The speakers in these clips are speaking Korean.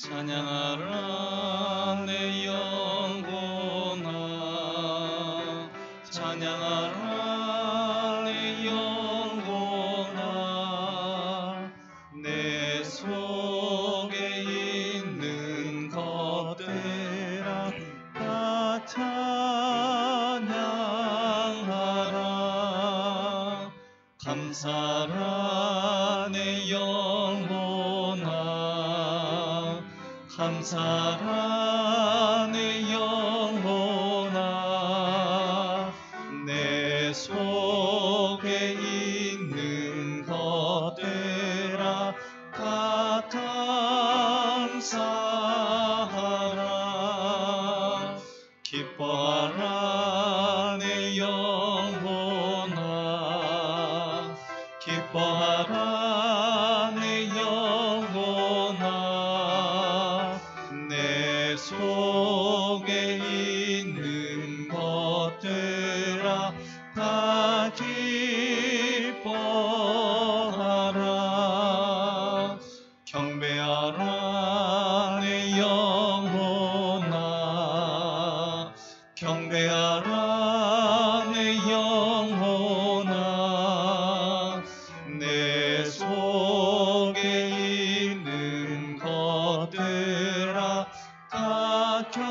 찬양하라 내 영혼아, 찬양하라 내 영혼아. 내 속에 있는 것들아 다 찬양하라. 감사라 내 영혼아, 감사라 내 영혼아. 내 속에 있는 것들아 다 감사하라. 기뻐하라 내 영혼아, 기뻐하라 내 영혼아. 내 속에 있는 것들아 다 기뻐하라. 경배하라 내 영혼아, 경배하라 내 영혼아. 내 속에 있는 것들아 다 경배하라.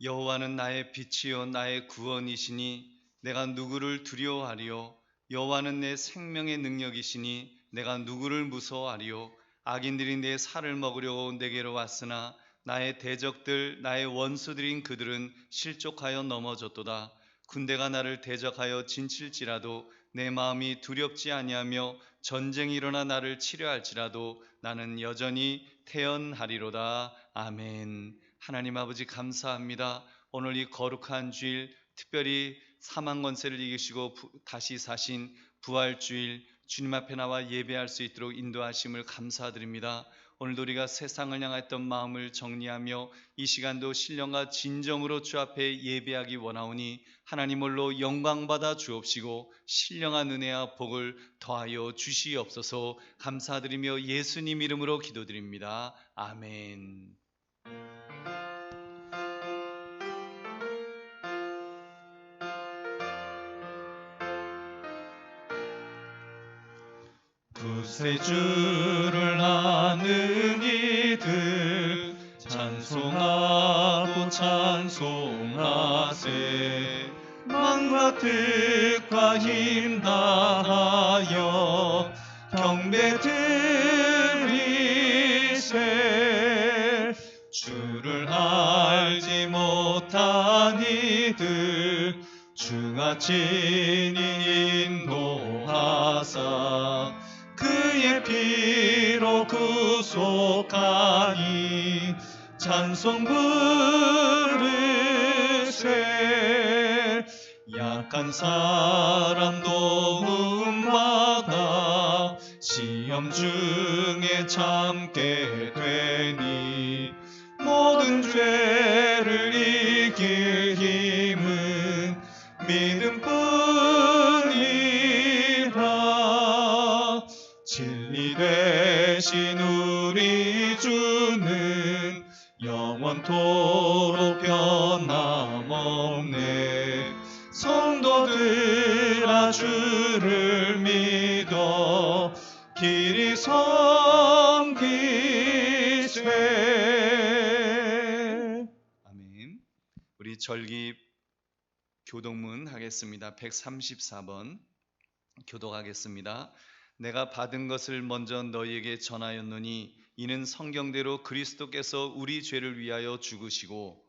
여호와는 나의 빛이요 나의 구원이시니 내가 누구를 두려워하리요. 여호와는 내 생명의 능력이시니 내가 누구를 무서워하리요. 악인들이 내 살을 먹으려고 내게로 왔으나 나의 대적들 나의 원수들인 그들은 실족하여 넘어졌도다. 군대가 나를 대적하여 진칠지라도 내 마음이 두렵지 아니하며 전쟁이 일어나 나를 치려할지라도 나는 여전히 태연하리로다. 아멘. 하나님 아버지 감사합니다. 오늘 이 거룩한 주일, 특별히 사망 권세를 이기시고 다시 사신 부활주일, 주님 앞에 나와 예배할 수 있도록 인도하심을 감사드립니다. 오늘도 우리가 세상을 향했던 마음을 정리하며 이 시간도 신령과 진정으로 주 앞에 예배하기 원하오니 하나님 홀로 영광받아 주옵시고 신령한 은혜와 복을 더하여 주시옵소서. 감사드리며 예수님 이름으로 기도드립니다. 아멘. 구세주를 아는 이들 찬송하고 찬송하세. 마음과 뜻과 힘 다하여 경배 드리세. 주를 알지 못한 이들 주가 친히 인도하사 그의 피로 구속하니 찬송 부르세. 약한 사람 도움받아 시험 중에 참게 되니 모든 죄를 이길 힘은 믿음뿐이라. 진리 되신 우리 주는 영원토록 변함없네. 성도들아 주를 믿어 길이 섬기세. 아멘. 우리 절기 교독문 하겠습니다. 134번 교독하겠습니다. 내가 받은 것을 먼저 너희에게 전하였노니 이는 성경대로 그리스도께서 우리 죄를 위하여 죽으시고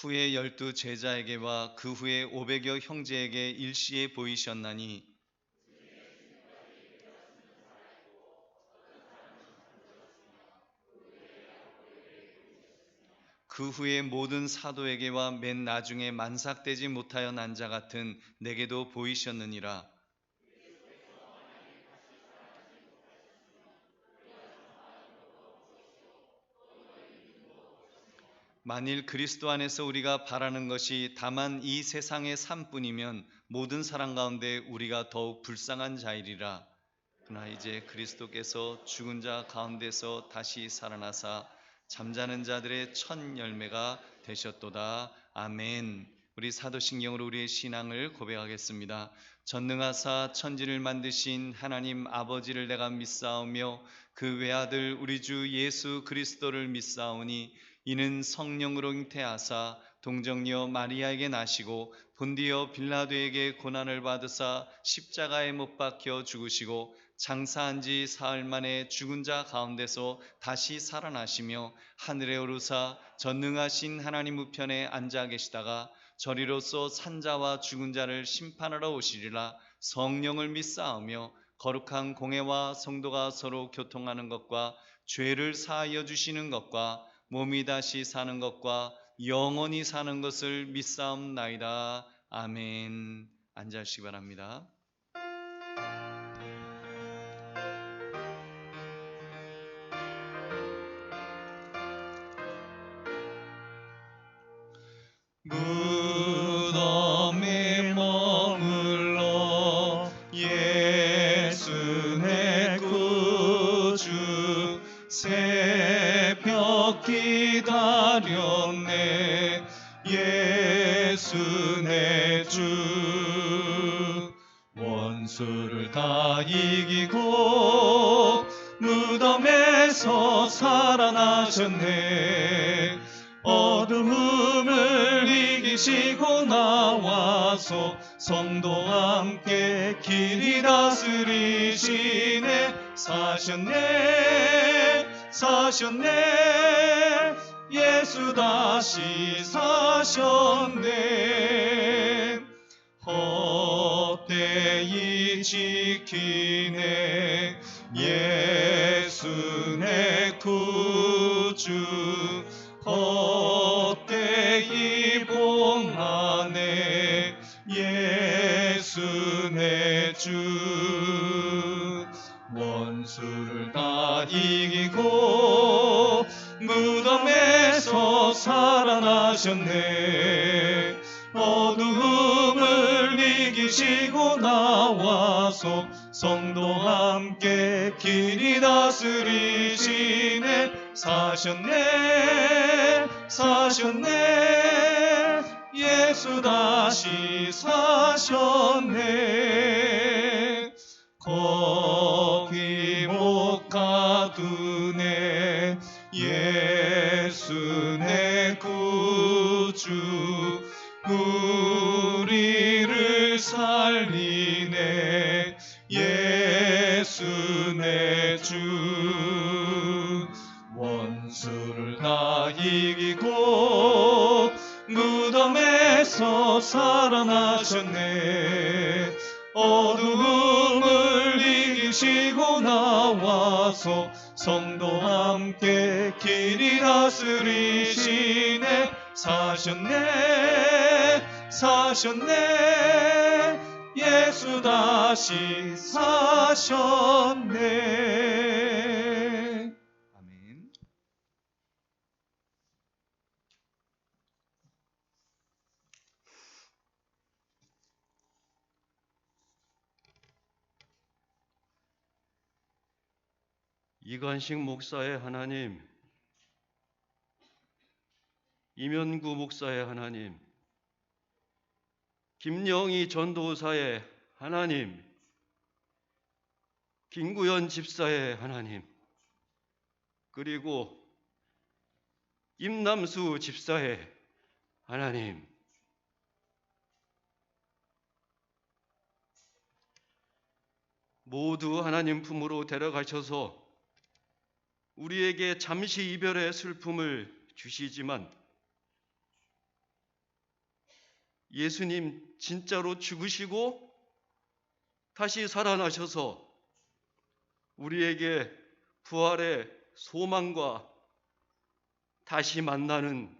후에 12 제자에게와 그 후에 500여 형제에게 일시에 보이셨나니 그 후에 모든 사도에게와 맨 나중에 만삭되지 못하여 난 자 같은 내게도 보이셨느니라. 만일 그리스도 안에서 우리가 바라는 것이 다만 이 세상의 삶뿐이면 모든 사람 가운데 우리가 더욱 불쌍한 자이리라. 그러나 이제 그리스도께서 죽은 자 가운데서 다시 살아나사 잠자는 자들의 첫 열매가 되셨도다. 아멘. 우리 사도신경으로 우리의 신앙을 고백하겠습니다. 전능하사 천지를 만드신 하나님 아버지를 내가 믿사오며 그 외아들 우리 주 예수 그리스도를 믿사오니 이는 성령으로 잉태하사 동정녀 마리아에게 나시고 본디오 빌라도에게 고난을 받으사 십자가에 못 박혀 죽으시고 장사한 지 사흘 만에 죽은 자 가운데서 다시 살아나시며 하늘에 오르사 전능하신 하나님 우편에 앉아 계시다가 저리로서 산자와 죽은 자를 심판하러 오시리라. 성령을 믿사오며 거룩한 공회와 성도가 서로 교통하는 것과 죄를 사하여 주시는 것과 몸이 다시 사는 것과 영원히 사는 것을 믿사옵나이다. 아멘. 앉으시기 바랍니다. 무덤에 머물러 예수 내 구주 새벽 기다렸네. 예수 내 주 원수를 다 이기고 무덤에서 살아나셨네. 어둠을 이기시고 나와서 성도와 함께 길이 다스리시네. 사셨네 예수 다시 사셨네. 헛되이 지키네. 예수 내 구주 헛되이 봉하네. 예수 내 주 원수를 다 이기고 무덤에서 살아나셨네. 어둠을 이기시고 나와서 성도와 함께 길이 다스리시네. 사셨네 예수 다시 사셨네. 거기 못 가두네. 예수 내 구주 우리를 살리네. 예수 내 주 원수를 다 이기고 무덤에서 살아나셨네. 어둠을 이기시고 나와서 성도와 함께 길이 다스리시네. 사셨네 예수 다시 사셨네. 아멘. 이관식 목사의 하나님, 임현구 목사의 하나님, 김영희 전도사의 하나님, 김구현 집사의 하나님, 그리고 임남수 집사의 하나님, 모두 하나님 품으로 데려가셔서 우리에게 잠시 이별의 슬픔을 주시지만 예수님 진짜로 죽으시고 다시 살아나셔서 우리에게 부활의 소망과 다시 만나는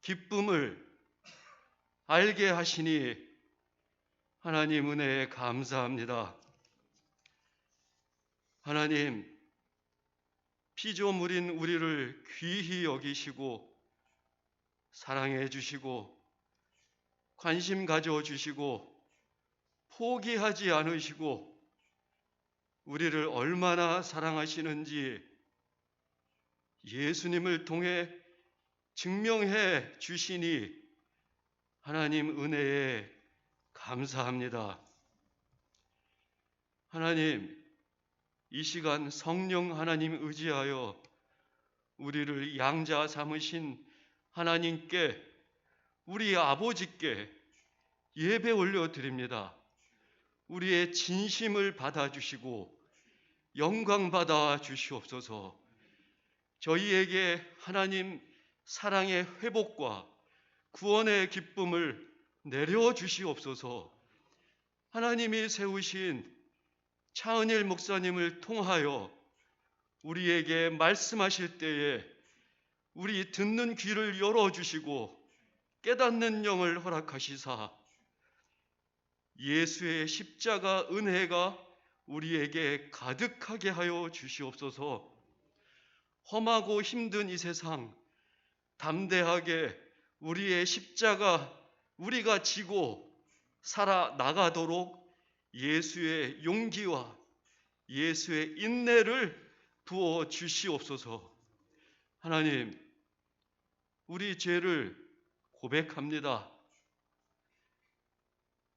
기쁨을 알게 하시니 하나님 은혜에 감사합니다. 하나님, 피조물인 우리를 귀히 여기시고 사랑해 주시고 관심 가져 주시고 포기하지 않으시고 우리를 얼마나 사랑하시는지 예수님을 통해 증명해 주시니 하나님 은혜에 감사합니다. 하나님, 이 시간 성령 하나님 의지하여 우리를 양자 삼으신 하나님께, 우리 아버지께 예배 올려드립니다. 우리의 진심을 받아주시고 영광 받아 주시옵소서. 저희에게 하나님 사랑의 회복과 구원의 기쁨을 내려주시옵소서. 하나님이 세우신 차은일 목사님을 통하여 우리에게 말씀하실 때에 우리 듣는 귀를 열어주시고 깨닫는 영을 허락하시사 예수의 십자가 은혜가 우리에게 가득하게 하여 주시옵소서. 험하고 힘든 이 세상 담대하게 우리의 십자가 우리가 지고 살아나가도록 예수의 용기와 예수의 인내를 부어 주시옵소서. 하나님, 우리 죄를 고백합니다.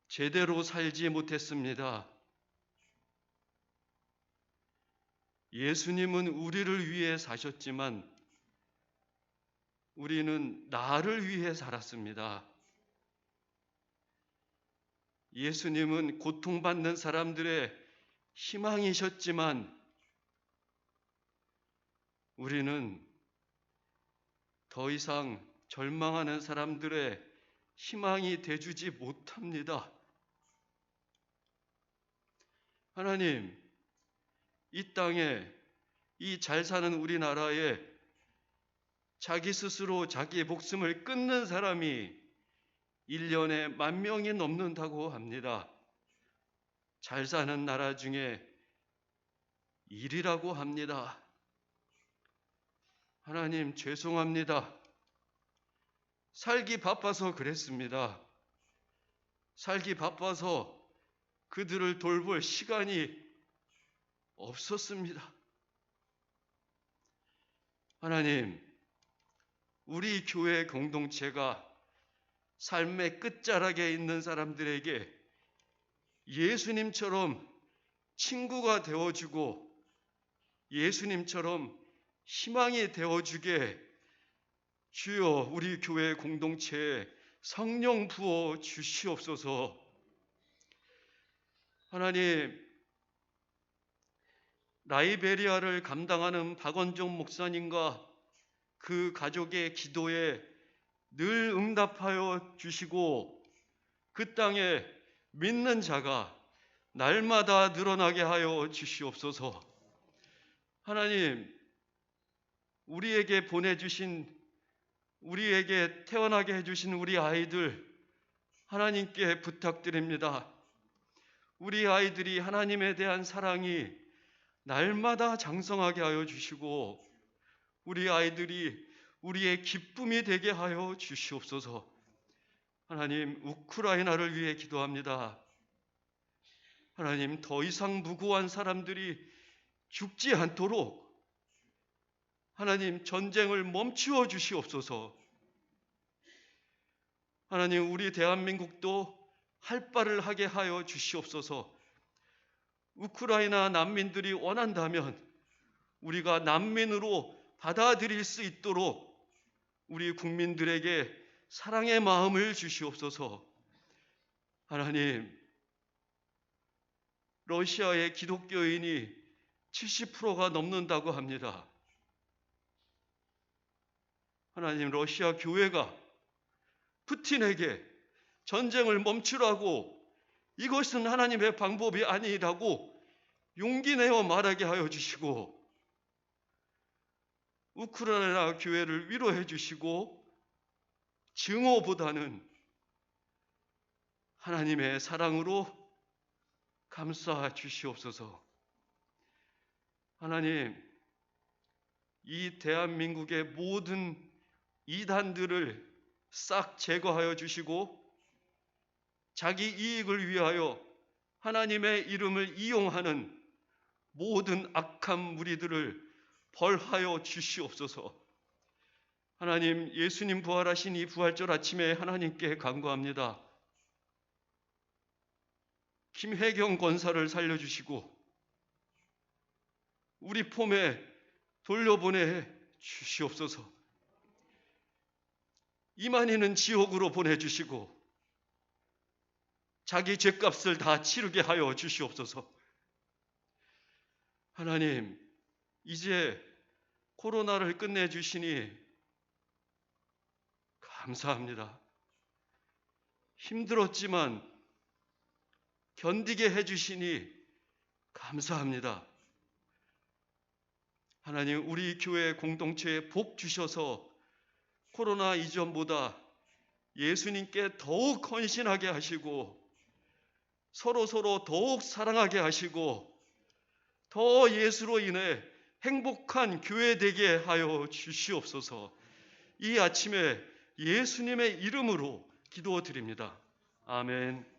제대로 살지 못했습니다. 예수님은 우리를 위해 사셨지만 우리는 나를 위해 살았습니다. 예수님은 고통받는 사람들의 희망이셨지만 우리는 더 이상 절망하는 사람들의 희망이 되주지 못합니다. 하나님, 이 땅에 이 잘 사는 우리나라에 자기 스스로 자기의 목숨을 끊는 사람이 1년에 10,000명이 넘는다고 합니다. 잘 사는 나라 중에 1위라고 합니다. 하나님, 죄송합니다. 살기 바빠서 그랬습니다. 살기 바빠서 그들을 돌볼 시간이 없었습니다. 하나님, 우리 교회 공동체가 삶의 끝자락에 있는 사람들에게 예수님처럼 친구가 되어주고 예수님처럼 희망이 되어주게 주여 우리 교회 공동체에 성령 부어 주시옵소서. 하나님, 라이베리아를 감당하는 박원종 목사님과 그 가족의 기도에 늘 응답하여 주시고 그 땅에 믿는 자가 날마다 늘어나게 하여 주시옵소서. 하나님, 우리에게 보내주신, 우리에게 태어나게 해주신 우리 아이들 하나님께 부탁드립니다. 우리 아이들이 하나님에 대한 사랑이 날마다 장성하게 하여 주시고 우리 아이들이 우리의 기쁨이 되게 하여 주시옵소서. 하나님, 우크라이나를 위해 기도합니다. 하나님, 더 이상 무고한 사람들이 죽지 않도록 하나님 전쟁을 멈추어 주시옵소서. 하나님, 우리 대한민국도 할 바를 하게 하여 주시옵소서. 우크라이나 난민들이 원한다면 우리가 난민으로 받아들일 수 있도록 우리 국민들에게 사랑의 마음을 주시옵소서. 하나님, 러시아의 기독교인이 70%가 넘는다고 합니다. 하나님, 러시아 교회가 푸틴에게 전쟁을 멈추라고, 이것은 하나님의 방법이 아니라고 용기 내어 말하게 하여 주시고, 우크라이나 교회를 위로해 주시고, 증오보다는 하나님의 사랑으로 감싸 주시옵소서. 하나님, 이 대한민국의 모든 이단들을 싹 제거하여 주시고, 자기 이익을 위하여 하나님의 이름을 이용하는 모든 악한 무리들을 벌하여 주시옵소서. 하나님, 예수님 부활하신 이 부활절 아침에 하나님께 간구합니다. 김혜경 권사를 살려주시고 우리 폼에 돌려보내 주시옵소서. 이만희는 지옥으로 보내주시고 자기 죄값을 다 치르게 하여 주시옵소서. 하나님, 이제 코로나를 끝내주시니 감사합니다. 힘들었지만 견디게 해주시니 감사합니다. 하나님, 우리 교회 공동체에 복 주셔서 코로나 이전보다 예수님께 더욱 헌신하게 하시고 서로 더욱 사랑하게 하시고 더 예수로 인해 행복한 교회 되게 하여 주시옵소서. 이 아침에 예수님의 이름으로 기도드립니다. 아멘.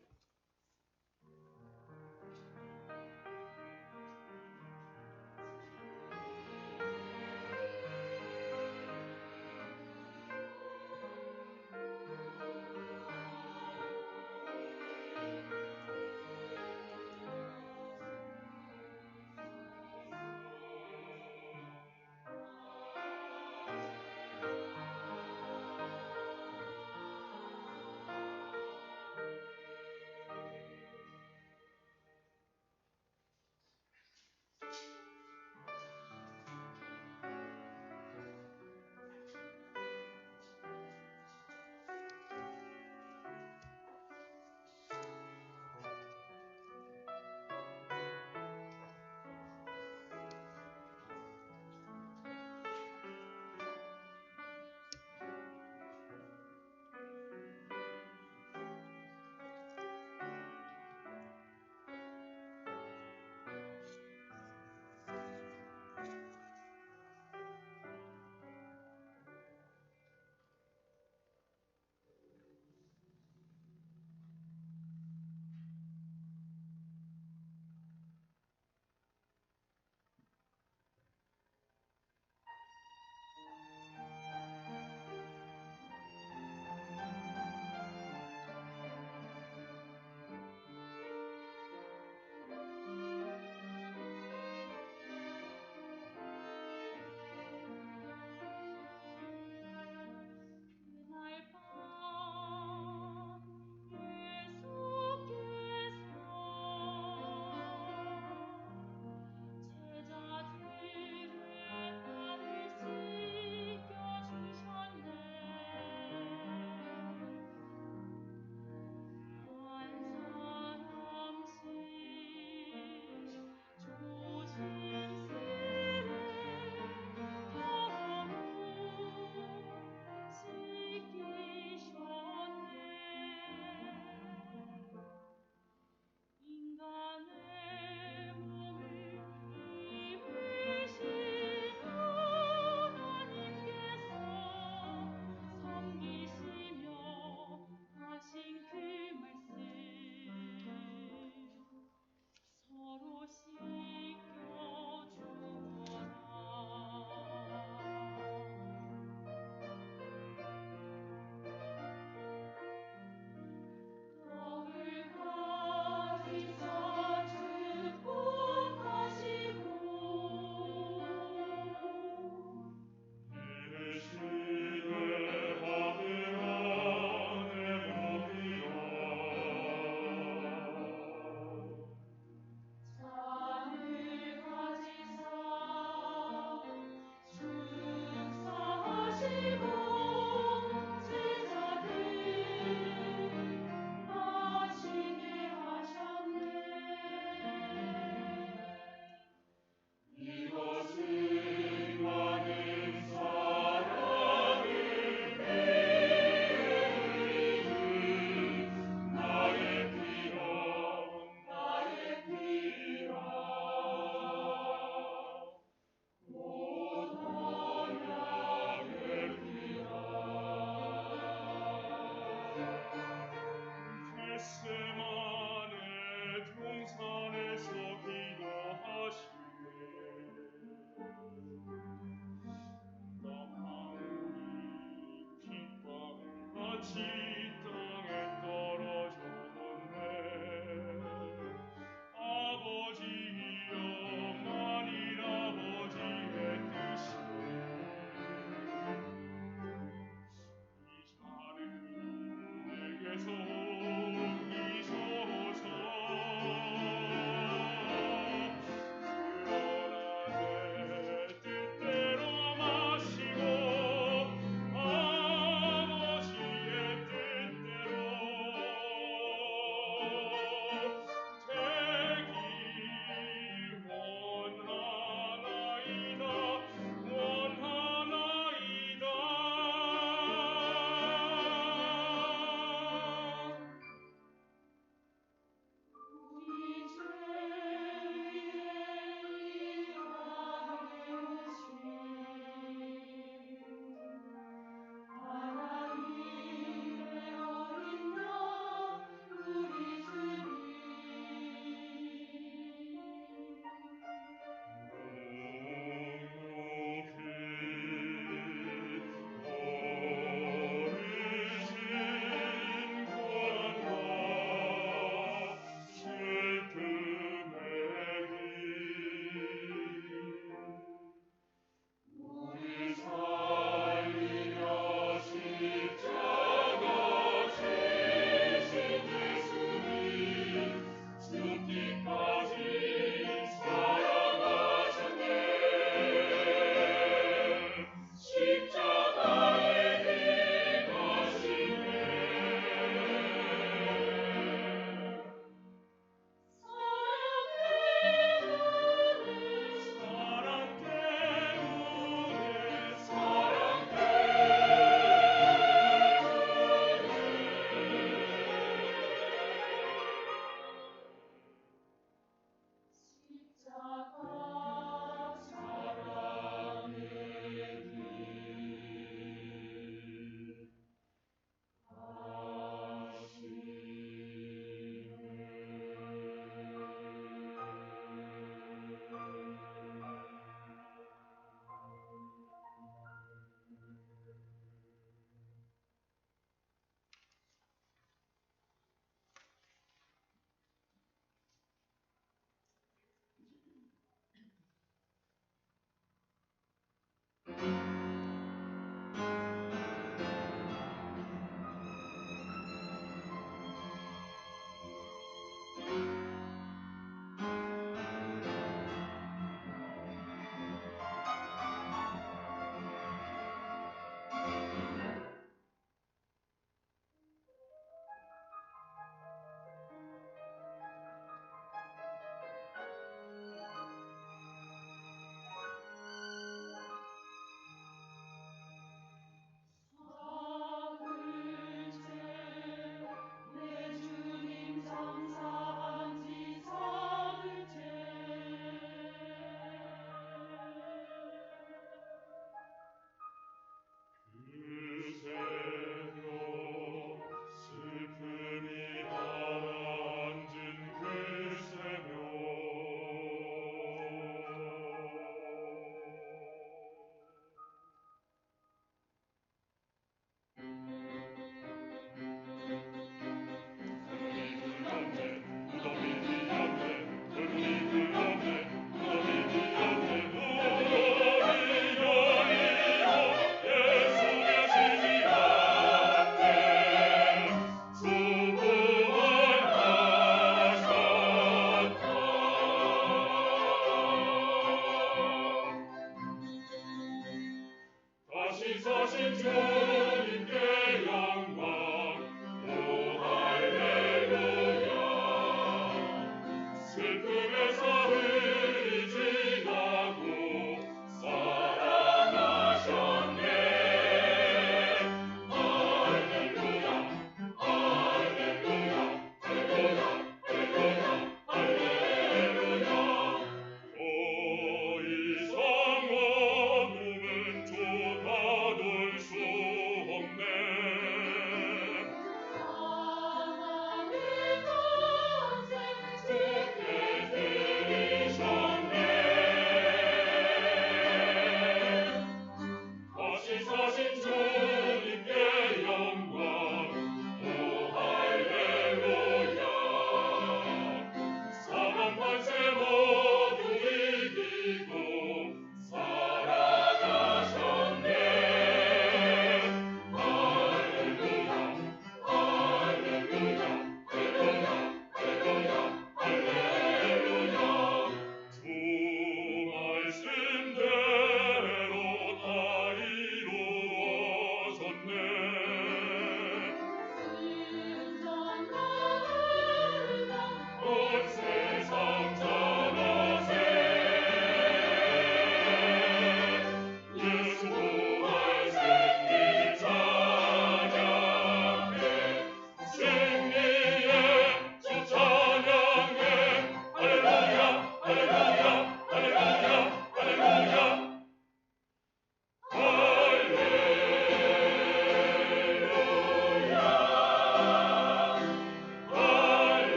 주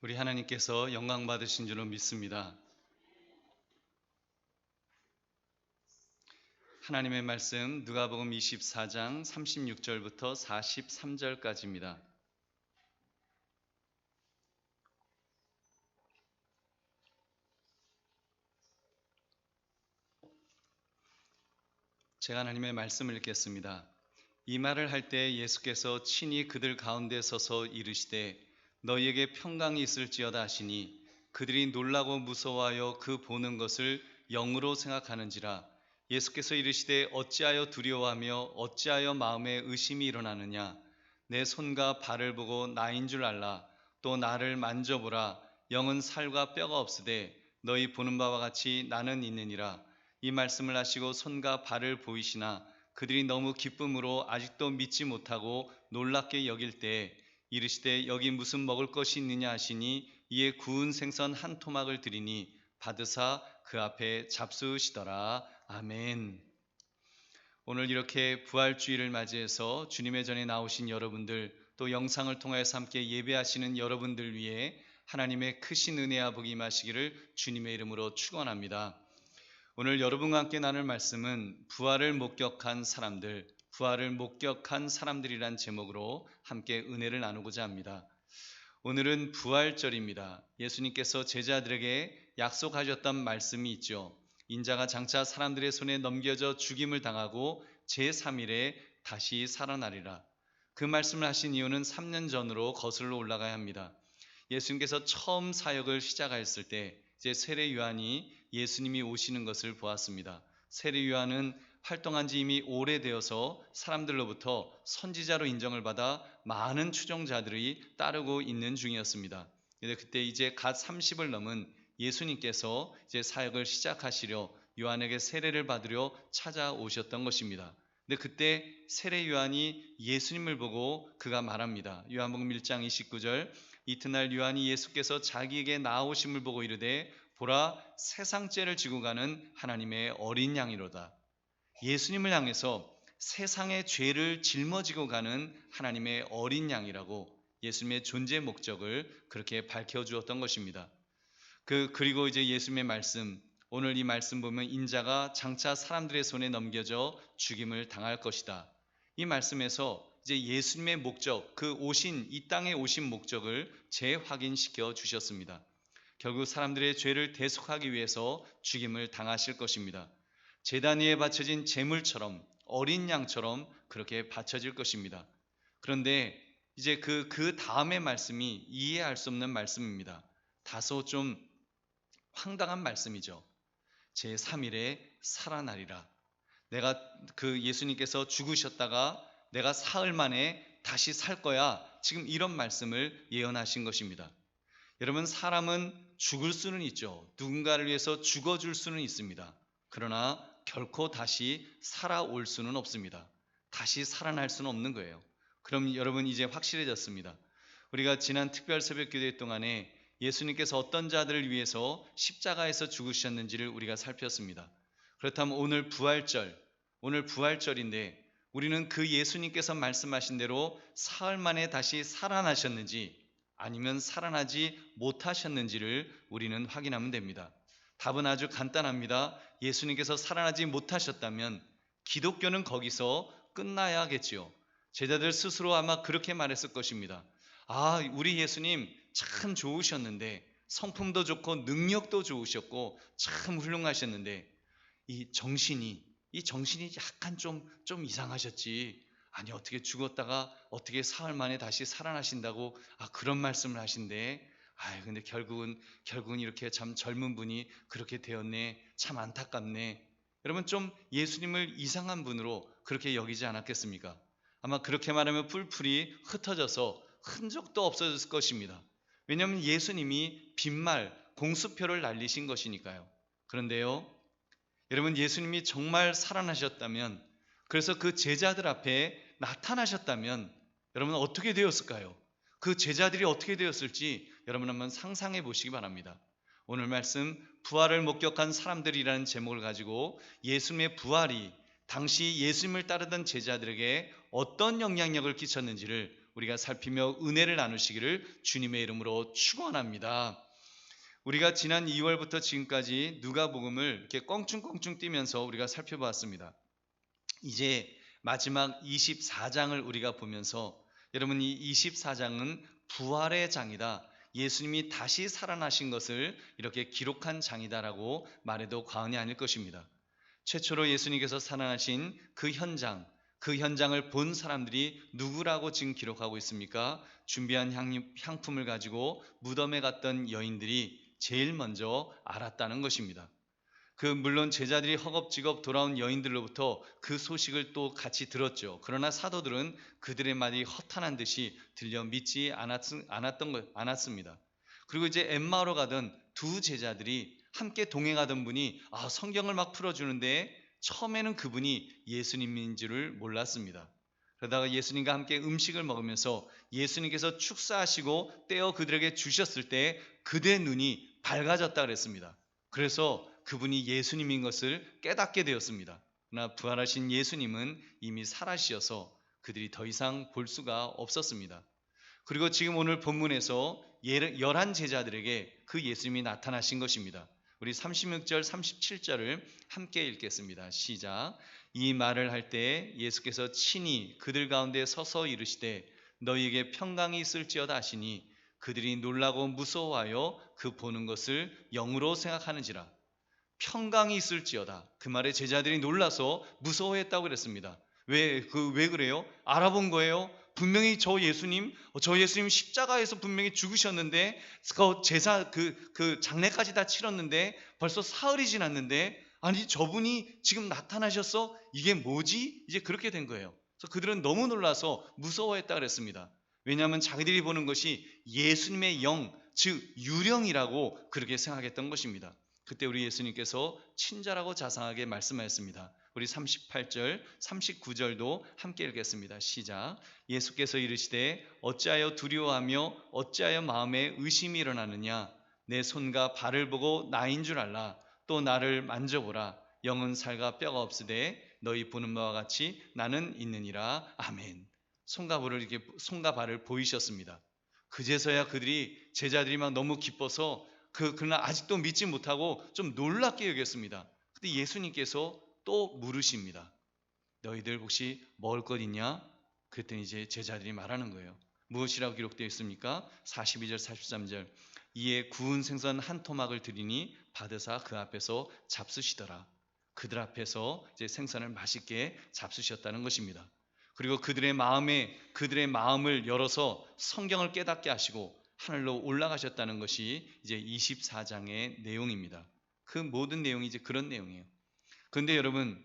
우리 하나님께서 영광 받으신 줄로 믿습니다. 하나님의 말씀 누가복음 24장 36절부터 43절까지입니다. 제가 하나님의 말씀을 읽겠습니다. 이 말을 할 때 예수께서 친히 그들 가운데 서서 이르시되 너희에게 평강이 있을지어다 하시니 그들이 놀라고 무서워하여 그 보는 것을 영으로 생각하는지라. 예수께서 이르시되 어찌하여 두려워하며 어찌하여 마음에 의심이 일어나느냐. 내 손과 발을 보고 나인 줄 알라. 또 나를 만져보라. 영은 살과 뼈가 없으되 너희 보는 바와 같이 나는 있느니라. 이 말씀을 하시고 손과 발을 보이시나 그들이 너무 기쁨으로 아직도 믿지 못하고 놀랍게 여길 때에 이르시되 여기 무슨 먹을 것이 있느냐 하시니 이에 구운 생선 한 토막을 드리니 받으사 그 앞에 잡수시더라. 아멘. 오늘 이렇게 부활주의를 맞이해서 주님의 전에 나오신 여러분들, 또 영상을 통해서 함께 예배하시는 여러분들 위해 하나님의 크신 은혜와 복이 임하시기를 주님의 이름으로 축원합니다. 오늘 여러분과 함께 나눌 말씀은 부활을 목격한 사람들, 부활을 목격한 사람들이란 제목으로 함께 은혜를 나누고자 합니다. 오늘은 부활절입니다. 예수님께서 제자들에게 약속하셨던 말씀이 있죠. 인자가 장차 사람들의 손에 넘겨져 죽임을 당하고 제3일에 다시 살아나리라. 그 말씀을 하신 이유는 3년 전으로 거슬러 올라가야 합니다. 예수님께서 처음 사역을 시작하였을 때 이제 세례 요한이 예수님이 오시는 것을 보았습니다. 세례 요한은 활동한 지 이미 오래되어서 사람들로부터 선지자로 인정을 받아 많은 추종자들이 따르고 있는 중이었습니다. 그때 이제 갓 30을 넘은 예수님께서 이제 사역을 시작하시려 요한에게 세례를 받으려 찾아오셨던 것입니다. 근데 그때 세례 요한이 예수님을 보고 그가 말합니다. 요한복음 1장 29절 이튿날 요한이 예수께서 자기에게 나아오심을 보고 이르되 보라 세상 죄를 지고 가는 하나님의 어린 양이로다. 예수님을 향해서 세상의 죄를 짊어지고 가는 하나님의 어린 양이라고 예수님의 존재 목적을 그렇게 밝혀주었던 것입니다. 그리고 이제 예수님의 말씀, 오늘 이 말씀 보면 인자가 장차 사람들의 손에 넘겨져 죽임을 당할 것이다. 이 말씀에서 이제 예수님의 목적, 이 땅에 오신 목적을 재확인시켜 주셨습니다. 결국 사람들의 죄를 대속하기 위해서 죽임을 당하실 것입니다. 제단 위에 바쳐진 제물처럼 어린 양처럼 그렇게 바쳐질 것입니다. 그런데 이제 그 다음의 말씀이 이해할 수 없는 말씀입니다. 다소 좀 황당한 말씀이죠. 제3일에 살아나리라. 내가 예수님께서 죽으셨다가 내가 사흘 만에 다시 살 거야. 지금 이런 말씀을 예언하신 것입니다. 여러분, 사람은 죽을 수는 있죠. 누군가를 위해서 죽어줄 수는 있습니다. 그러나 결코 다시 살아올 수는 없습니다. 다시 살아날 수는 없는 거예요. 그럼 여러분 이제 확실해졌습니다. 우리가 지난 특별 새벽 기도 동안에 예수님께서 어떤 자들을 위해서 십자가에서 죽으셨는지를 우리가 살폈습니다. 그렇다면 오늘 부활절인데 우리는 그 예수님께서 말씀하신 대로 사흘 만에 다시 살아나셨는지 아니면 살아나지 못하셨는지를 우리는 확인하면 됩니다. 답은 아주 간단합니다. 예수님께서 살아나지 못하셨다면 기독교는 거기서 끝나야겠지요. 제자들 스스로 아마 그렇게 말했을 것입니다. 우리 예수님 참 좋으셨는데, 성품도 좋고 능력도 좋으셨고 참 훌륭하셨는데 이 정신이 약간 좀 이상하셨지. 아니 어떻게 죽었다가 어떻게 사흘 만에 다시 살아나신다고 그런 말씀을 하신대. 근데 결국은 이렇게 참 젊은 분이 그렇게 되었네. 참 안타깝네. 여러분 좀 예수님을 이상한 분으로 그렇게 여기지 않았겠습니까? 아마 그렇게 말하면 뿔풀이 흩어져서 흔적도 없어졌을 것입니다. 왜냐하면 예수님이 빈말, 공수표를 날리신 것이니까요. 그런데요, 여러분 예수님이 정말 살아나셨다면, 그래서 그 제자들 앞에 나타나셨다면 여러분 어떻게 되었을까요? 그 제자들이 어떻게 되었을지 여러분 한번 상상해 보시기 바랍니다. 오늘 말씀 부활을 목격한 사람들이라는 제목을 가지고 예수님의 부활이 당시 예수님을 따르던 제자들에게 어떤 영향력을 끼쳤는지를 우리가 살피며 은혜를 나누시기를 주님의 이름으로 축원합니다. 우리가 지난 2월부터 지금까지 누가복음을 이렇게 껑충껑충 뛰면서 우리가 살펴봤습니다. 이제 마지막 24장을 우리가 보면서 여러분, 이 24장은 부활의 장이다, 예수님이 다시 살아나신 것을 이렇게 기록한 장이다라고 말해도 과언이 아닐 것입니다. 최초로 예수님께서 살아나신 그 현장을 본 사람들이 누구라고 지금 기록하고 있습니까? 준비한 향품을 가지고 무덤에 갔던 여인들이 제일 먼저 알았다는 것입니다. 물론 제자들이 허겁지겁 돌아온 여인들로부터 그 소식을 또 같이 들었죠. 그러나 사도들은 그들의 말이 허탄한 듯이 들려 믿지 않았습니다. 그리고 이제 엠마오로 가던 두 제자들이 함께 동행하던 분이 성경을 막 풀어주는데 처음에는 그분이 예수님인 줄을 몰랐습니다. 그러다가 예수님과 함께 음식을 먹으면서 예수님께서 축사하시고 떼어 그들에게 주셨을 때 그들의 눈이 밝아졌다 그랬습니다. 그래서 그분이 예수님인 것을 깨닫게 되었습니다. 그러나 부활하신 예수님은 이미 살아시어서 그들이 더 이상 볼 수가 없었습니다. 그리고 지금 오늘 본문에서 11 제자들에게 그 예수님이 나타나신 것입니다. 우리 36절 37절을 함께 읽겠습니다. 시작. 이 말을 할 때 예수께서 친히 그들 가운데 서서 이르시되 너희에게 평강이 있을지어다 하시니 그들이 놀라고 무서워하여 그 보는 것을 영으로 생각하는지라. 평강이 있을지어다. 그 말에 제자들이 놀라서 무서워했다고 그랬습니다. 왜 그래요? 알아본 거예요. 분명히 저 예수님 십자가에서 분명히 죽으셨는데 그 장례까지 다 치렀는데 벌써 사흘이 지났는데 아니 저분이 지금 나타나셨어? 이게 뭐지? 이제 그렇게 된 거예요. 그래서 그들은 너무 놀라서 무서워했다 그랬습니다. 왜냐하면 자기들이 보는 것이 예수님의 영, 즉 유령이라고 그렇게 생각했던 것입니다. 그때 우리 예수님께서 친절하고 자상하게 말씀하였습니다. 우리 38절, 39절도 함께 읽겠습니다. 시작. 예수께서 이르시되 어찌하여 두려워하며 어찌하여 마음에 의심이 일어나느냐? 내 손과 발을 보고 나인 줄 알라. 또 나를 만져보라. 영은 살과 뼈가 없으되 너희 보는 바와 같이 나는 있느니라. 아멘. 손과 발을 보이셨습니다. 그제서야 제자들이 막 너무 기뻐서 그러나 아직도 믿지 못하고 좀 놀랍게 여겼습니다. 근데 예수님께서 또 물으십니다. 너희들 혹시 먹을 것 있냐? 그랬더니 이제 제자들이 말하는 거예요. 무엇이라고 기록되어 있습니까? 42절 43절. 이에 구운 생선 한 토막을 드리니 받으사 그 앞에서 잡수시더라. 그들 앞에서 이제 생선을 맛있게 잡수셨다는 것입니다. 그리고 그들의 마음을 열어서 성경을 깨닫게 하시고 하늘로 올라가셨다는 것이 이제 24장의 내용입니다. 그 모든 내용이 이제 그런 내용이에요. 그런데 여러분,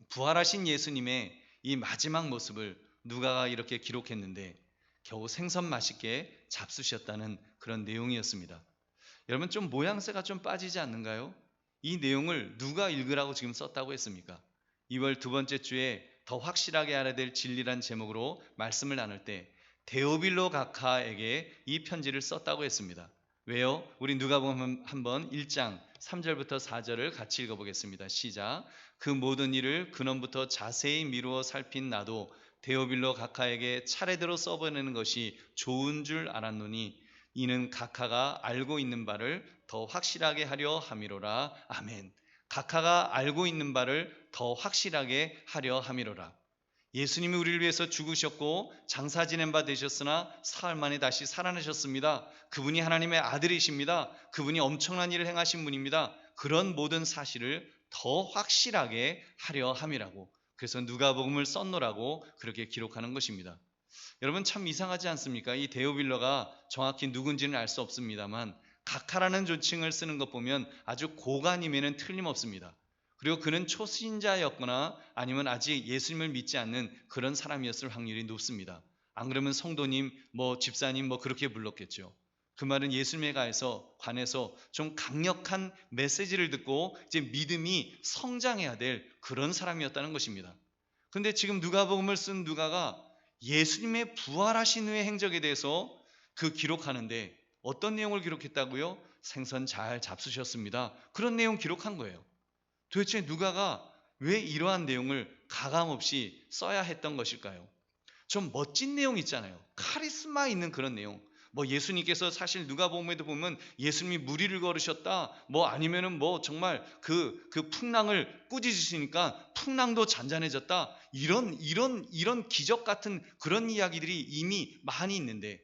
부활하신 예수님의 이 마지막 모습을 누가가 이렇게 기록했는데 겨우 생선 맛있게 잡수셨다는 그런 내용이었습니다. 여러분, 좀 모양새가 좀 빠지지 않는가요? 이 내용을 누가 읽으라고 지금 썼다고 했습니까? 2월 두 번째 주에 더 확실하게 알아야 될 진리란 제목으로 말씀을 나눌 때 데오빌로 각하에게 이 편지를 썼다고 했습니다. 왜요? 우리 누가복음 한번 1장 3절부터 4절을 같이 읽어보겠습니다. 시작. 그 모든 일을 근원부터 자세히 미루어 살핀 나도 데오빌로 각하에게 차례대로 써보내는 것이 좋은 줄 알았노니 이는 각하가 알고 있는 바를 더 확실하게 하려 함이로라. 아멘. 각하가 알고 있는 바를 더 확실하게 하려 함이로라. 예수님이 우리를 위해서 죽으셨고 장사 지낸 바 되셨으나 사흘 만에 다시 살아나셨습니다. 그분이 하나님의 아들이십니다. 그분이 엄청난 일을 행하신 분입니다. 그런 모든 사실을 더 확실하게 하려 함이라고, 그래서 누가복음을 썼노라고 그렇게 기록하는 것입니다. 여러분, 참 이상하지 않습니까? 이 데오빌러가 정확히 누군지는 알 수 없습니다만 각하라는 조칭을 쓰는 것 보면 아주 고관임에는 틀림없습니다. 그리고 그는 초신자였거나 아니면 아직 예수님을 믿지 않는 그런 사람이었을 확률이 높습니다. 안 그러면 성도님, 집사님 그렇게 불렀겠죠. 그 말은 예수님에 관해서 좀 강력한 메시지를 듣고 이제 믿음이 성장해야 될 그런 사람이었다는 것입니다. 그런데 지금 누가복음을 쓴 누가가 예수님의 부활하신 후의 행적에 대해서 기록하는데 어떤 내용을 기록했다고요? 생선 잘 잡수셨습니다. 그런 내용 기록한 거예요. 도대체 누가가 왜 이러한 내용을 가감없이 써야 했던 것일까요? 좀 멋진 내용 있잖아요. 카리스마 있는 그런 내용. 뭐 예수님께서 사실 누가복음에도 보면 예수님이 무리를 걸으셨다. 뭐 아니면은 뭐 정말 그 풍랑을 꾸짖으시니까 풍랑도 잔잔해졌다. 이런 기적 같은 그런 이야기들이 이미 많이 있는데,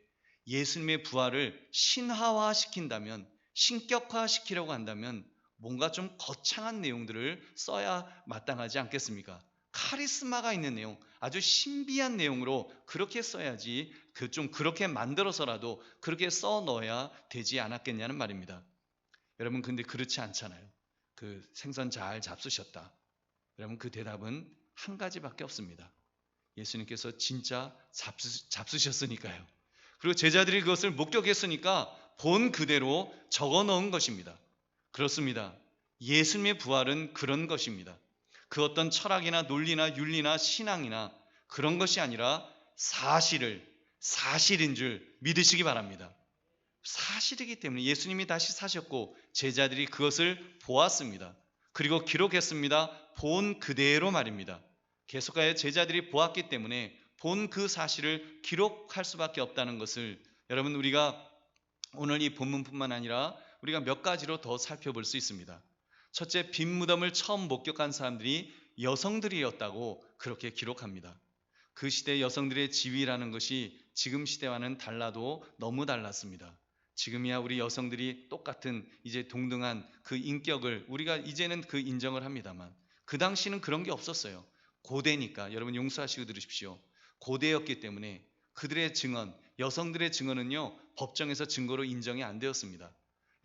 예수님의 부활을 신화화 시킨다면, 신격화 시키려고 한다면 뭔가 좀 거창한 내용들을 써야 마땅하지 않겠습니까? 카리스마가 있는 내용, 아주 신비한 내용으로 그렇게 써야지, 좀 그렇게 만들어서라도 그렇게 써 넣어야 되지 않았겠냐는 말입니다. 여러분, 근데 그렇지 않잖아요. 생선 잘 잡수셨다. 여러분, 그 대답은 한 가지밖에 없습니다. 예수님께서 진짜 잡수셨으니까요. 그리고 제자들이 그것을 목격했으니까 본 그대로 적어 넣은 것입니다. 그렇습니다. 예수님의 부활은 그런 것입니다. 그 어떤 철학이나 논리나 윤리나 신앙이나 그런 것이 아니라 사실인 줄 믿으시기 바랍니다. 사실이기 때문에 예수님이 다시 사셨고 제자들이 그것을 보았습니다. 그리고 기록했습니다. 본 그대로 말입니다. 계속하여 제자들이 보았기 때문에 본 그 사실을 기록할 수밖에 없다는 것을, 여러분, 우리가 오늘 이 본문뿐만 아니라 우리가 몇 가지로 더 살펴볼 수 있습니다. 첫째, 빈 무덤을 처음 목격한 사람들이 여성들이었다고 그렇게 기록합니다. 그 시대 여성들의 지위라는 것이 지금 시대와는 달라도 너무 달랐습니다. 지금이야 우리 여성들이 똑같은 이제 동등한 그 인격을 우리가 이제는 그 인정을 합니다만, 그 당시는 그런 게 없었어요. 고대니까. 여러분 용서하시고 들으십시오. 고대였기 때문에 그들의 증언, 여성들의 증언은요, 법정에서 증거로 인정이 안 되었습니다.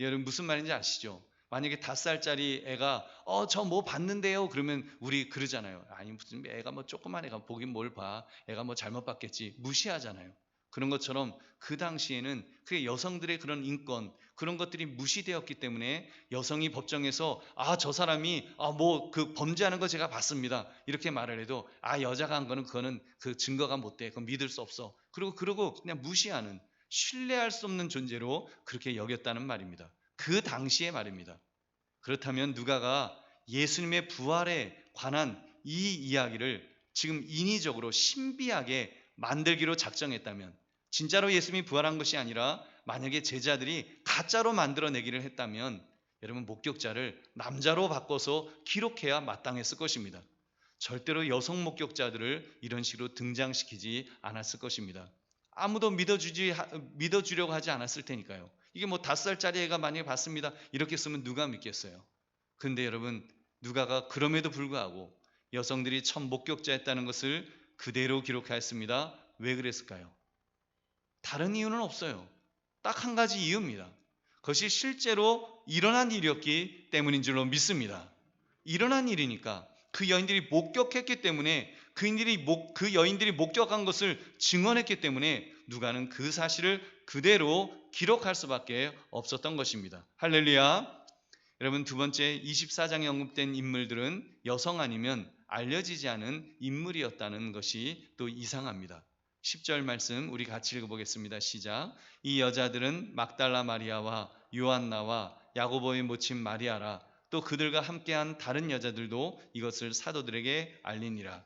여러분 무슨 말인지 아시죠? 만약에 5살짜리 애가 저 뭐 봤는데요, 그러면 우리 그러잖아요. 아니 무슨 애가 뭐 조그만 애가 보긴 뭘 봐, 애가 뭐 잘못 봤겠지, 무시하잖아요. 그런 것처럼 그 당시에는 그 여성들의 그런 인권, 그런 것들이 무시되었기 때문에 여성이 법정에서 저 사람이 뭐 그 범죄하는 거 제가 봤습니다, 이렇게 말을 해도 여자가 한 거는 그거는 그 증거가 못 돼, 그건 믿을 수 없어, 그러고 그냥 무시하는, 신뢰할 수 없는 존재로 그렇게 여겼다는 말입니다. 그 당시의 말입니다. 그렇다면 누가가 예수님의 부활에 관한 이 이야기를 지금 인위적으로 신비하게 만들기로 작정했다면, 진짜로 예수님이 부활한 것이 아니라 만약에 제자들이 가짜로 만들어내기를 했다면, 여러분 목격자를 남자로 바꿔서 기록해야 마땅했을 것입니다. 절대로 여성 목격자들을 이런 식으로 등장시키지 않았을 것입니다. 아무도 믿어주려고 하지 않았을 테니까요. 이게 뭐 5살짜리 애가 만약에 봤습니다, 이렇게 쓰면 누가 믿겠어요? 근데 여러분, 누가가 그럼에도 불구하고 여성들이 첫 목격자였다는 것을 그대로 기록하였습니다. 왜 그랬을까요? 다른 이유는 없어요. 딱 한 가지 이유입니다. 그것이 실제로 일어난 일이었기 때문인 줄로 믿습니다. 일어난 일이니까, 그 여인들이 목격했기 때문에, 그 여인들이 목격한 것을 증언했기 때문에 누가는 그 사실을 그대로 기록할 수밖에 없었던 것입니다. 할렐루야. 여러분, 두 번째, 24장에 언급된 인물들은 여성 아니면 알려지지 않은 인물이었다는 것이 또 이상합니다. 10절 말씀 우리 같이 읽어보겠습니다. 시작. 이 여자들은 막달라 마리아와 요한나와 야고보의 모친 마리아라. 또 그들과 함께한 다른 여자들도 이것을 사도들에게 알리니라.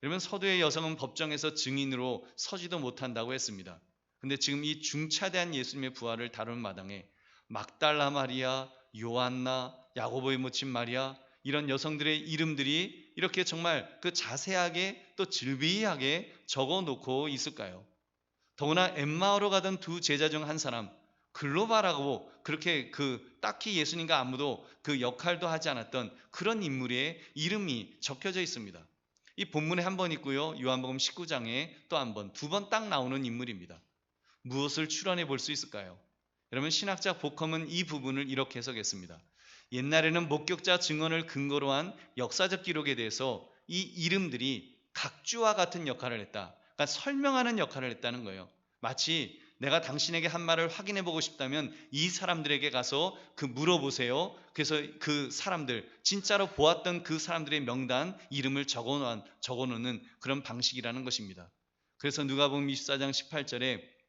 여러분, 서도의 여성은 법정에서 증인으로 서지도 못한다고 했습니다. 근데 지금 이 중차대한 예수님의 부활을 다루는 마당에 막달라 마리아, 요한나, 야고보의 모친 마리아, 이런 여성들의 이름들이 이렇게 정말 그 자세하게 또 질비하게 적어 놓고 있을까요? 더구나 엠마오로 가던 두 제자 중 한 사람, 글로바라고 그렇게 딱히 예수님과 아무도 그 역할도 하지 않았던 그런 인물의 이름이 적혀져 있습니다. 이 본문에 한 번 있고요, 요한복음 19장에 또 한 번, 2번 딱 나오는 인물입니다. 무엇을 추론해 볼 수 있을까요? 여러분, 신학자 보컴은 이 부분을 이렇게 해석했습니다. 옛날에는 목격자 증언을 근거로 한 역사적 기록에 대해서 이 이름들이 각주와 같은 역할을 했다. 그러니까 설명하는 역할을 했다는 거예요. 마치 내가 당신에게 한 말을 확인해 보고 싶다면 이 사람들에게 가서 물어보세요. 그래서 그 사람들, 진짜로 보았던 그 사람들의 명단, 이름을 적어놓는 그런 방식이라는 것입니다. 그래서 누가복음 24장 18절에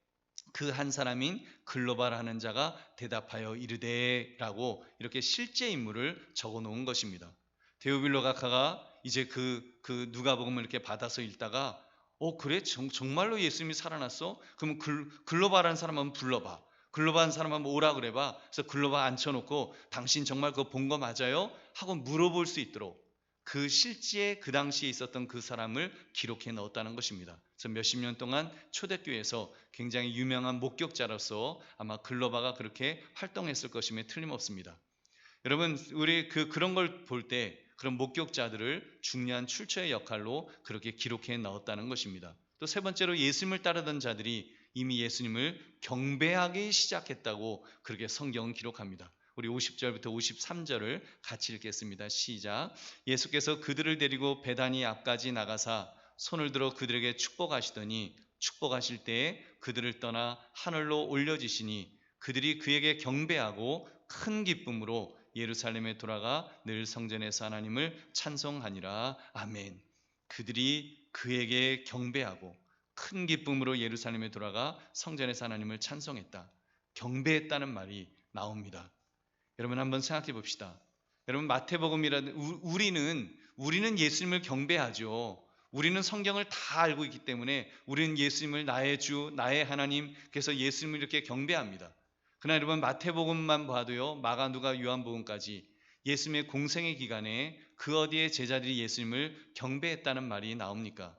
그 한 사람인 글로발 하는 자가 대답하여 이르되 라고 이렇게 실제 인물을 적어 놓은 것입니다. 데오빌로 각하가 이제 그 누가복음을 이렇게 받아서 읽다가 그래? 정말로 예수님이 살아났어? 그러면 글로바라는 사람 한번 불러봐. 글로바라는 사람 한번 오라 그래봐. 그래서 글로바 앉혀놓고 당신 정말 그거 본 거 맞아요? 하고 물어볼 수 있도록 그 실제 그 당시에 있었던 그 사람을 기록해 넣었다는 것입니다. 그래서 몇십 년 동안 초대교회에서 굉장히 유명한 목격자로서 아마 글로바가 그렇게 활동했을 것임에 틀림없습니다. 여러분, 우리 그런 걸 볼 때 그런 목격자들을 중요한 출처의 역할로 그렇게 기록해 넣었다는 것입니다. 또 세 번째로 예수님을 따르던 자들이 이미 예수님을 경배하기 시작했다고 그렇게 성경은 기록합니다. 우리 50절부터 53절을 같이 읽겠습니다. 시작. 예수께서 그들을 데리고 베다니 앞까지 나가사 손을 들어 그들에게 축복하시더니 축복하실 때에 그들을 떠나 하늘로 올려지시니 그들이 그에게 경배하고 큰 기쁨으로 예루살렘에 돌아가 늘 성전에서 하나님을 찬송하니라. 아멘. 그들이 그에게 경배하고 큰 기쁨으로 예루살렘에 돌아가 성전에서 하나님을 찬송했다. 경배했다는 말이 나옵니다. 여러분 한번 생각해 봅시다. 여러분 마태복음이라든 우리는 예수님을 경배하죠. 우리는 성경을 다 알고 있기 때문에 우리는 예수님을 나의 주, 나의 하나님, 그래서 예수님을 이렇게 경배합니다. 그러나 여러분 마태복음만 봐도요, 마가, 누가, 요한복음까지 예수님의 공생의 기간에 그 어디에 제자들이 예수님을 경배했다는 말이 나옵니까?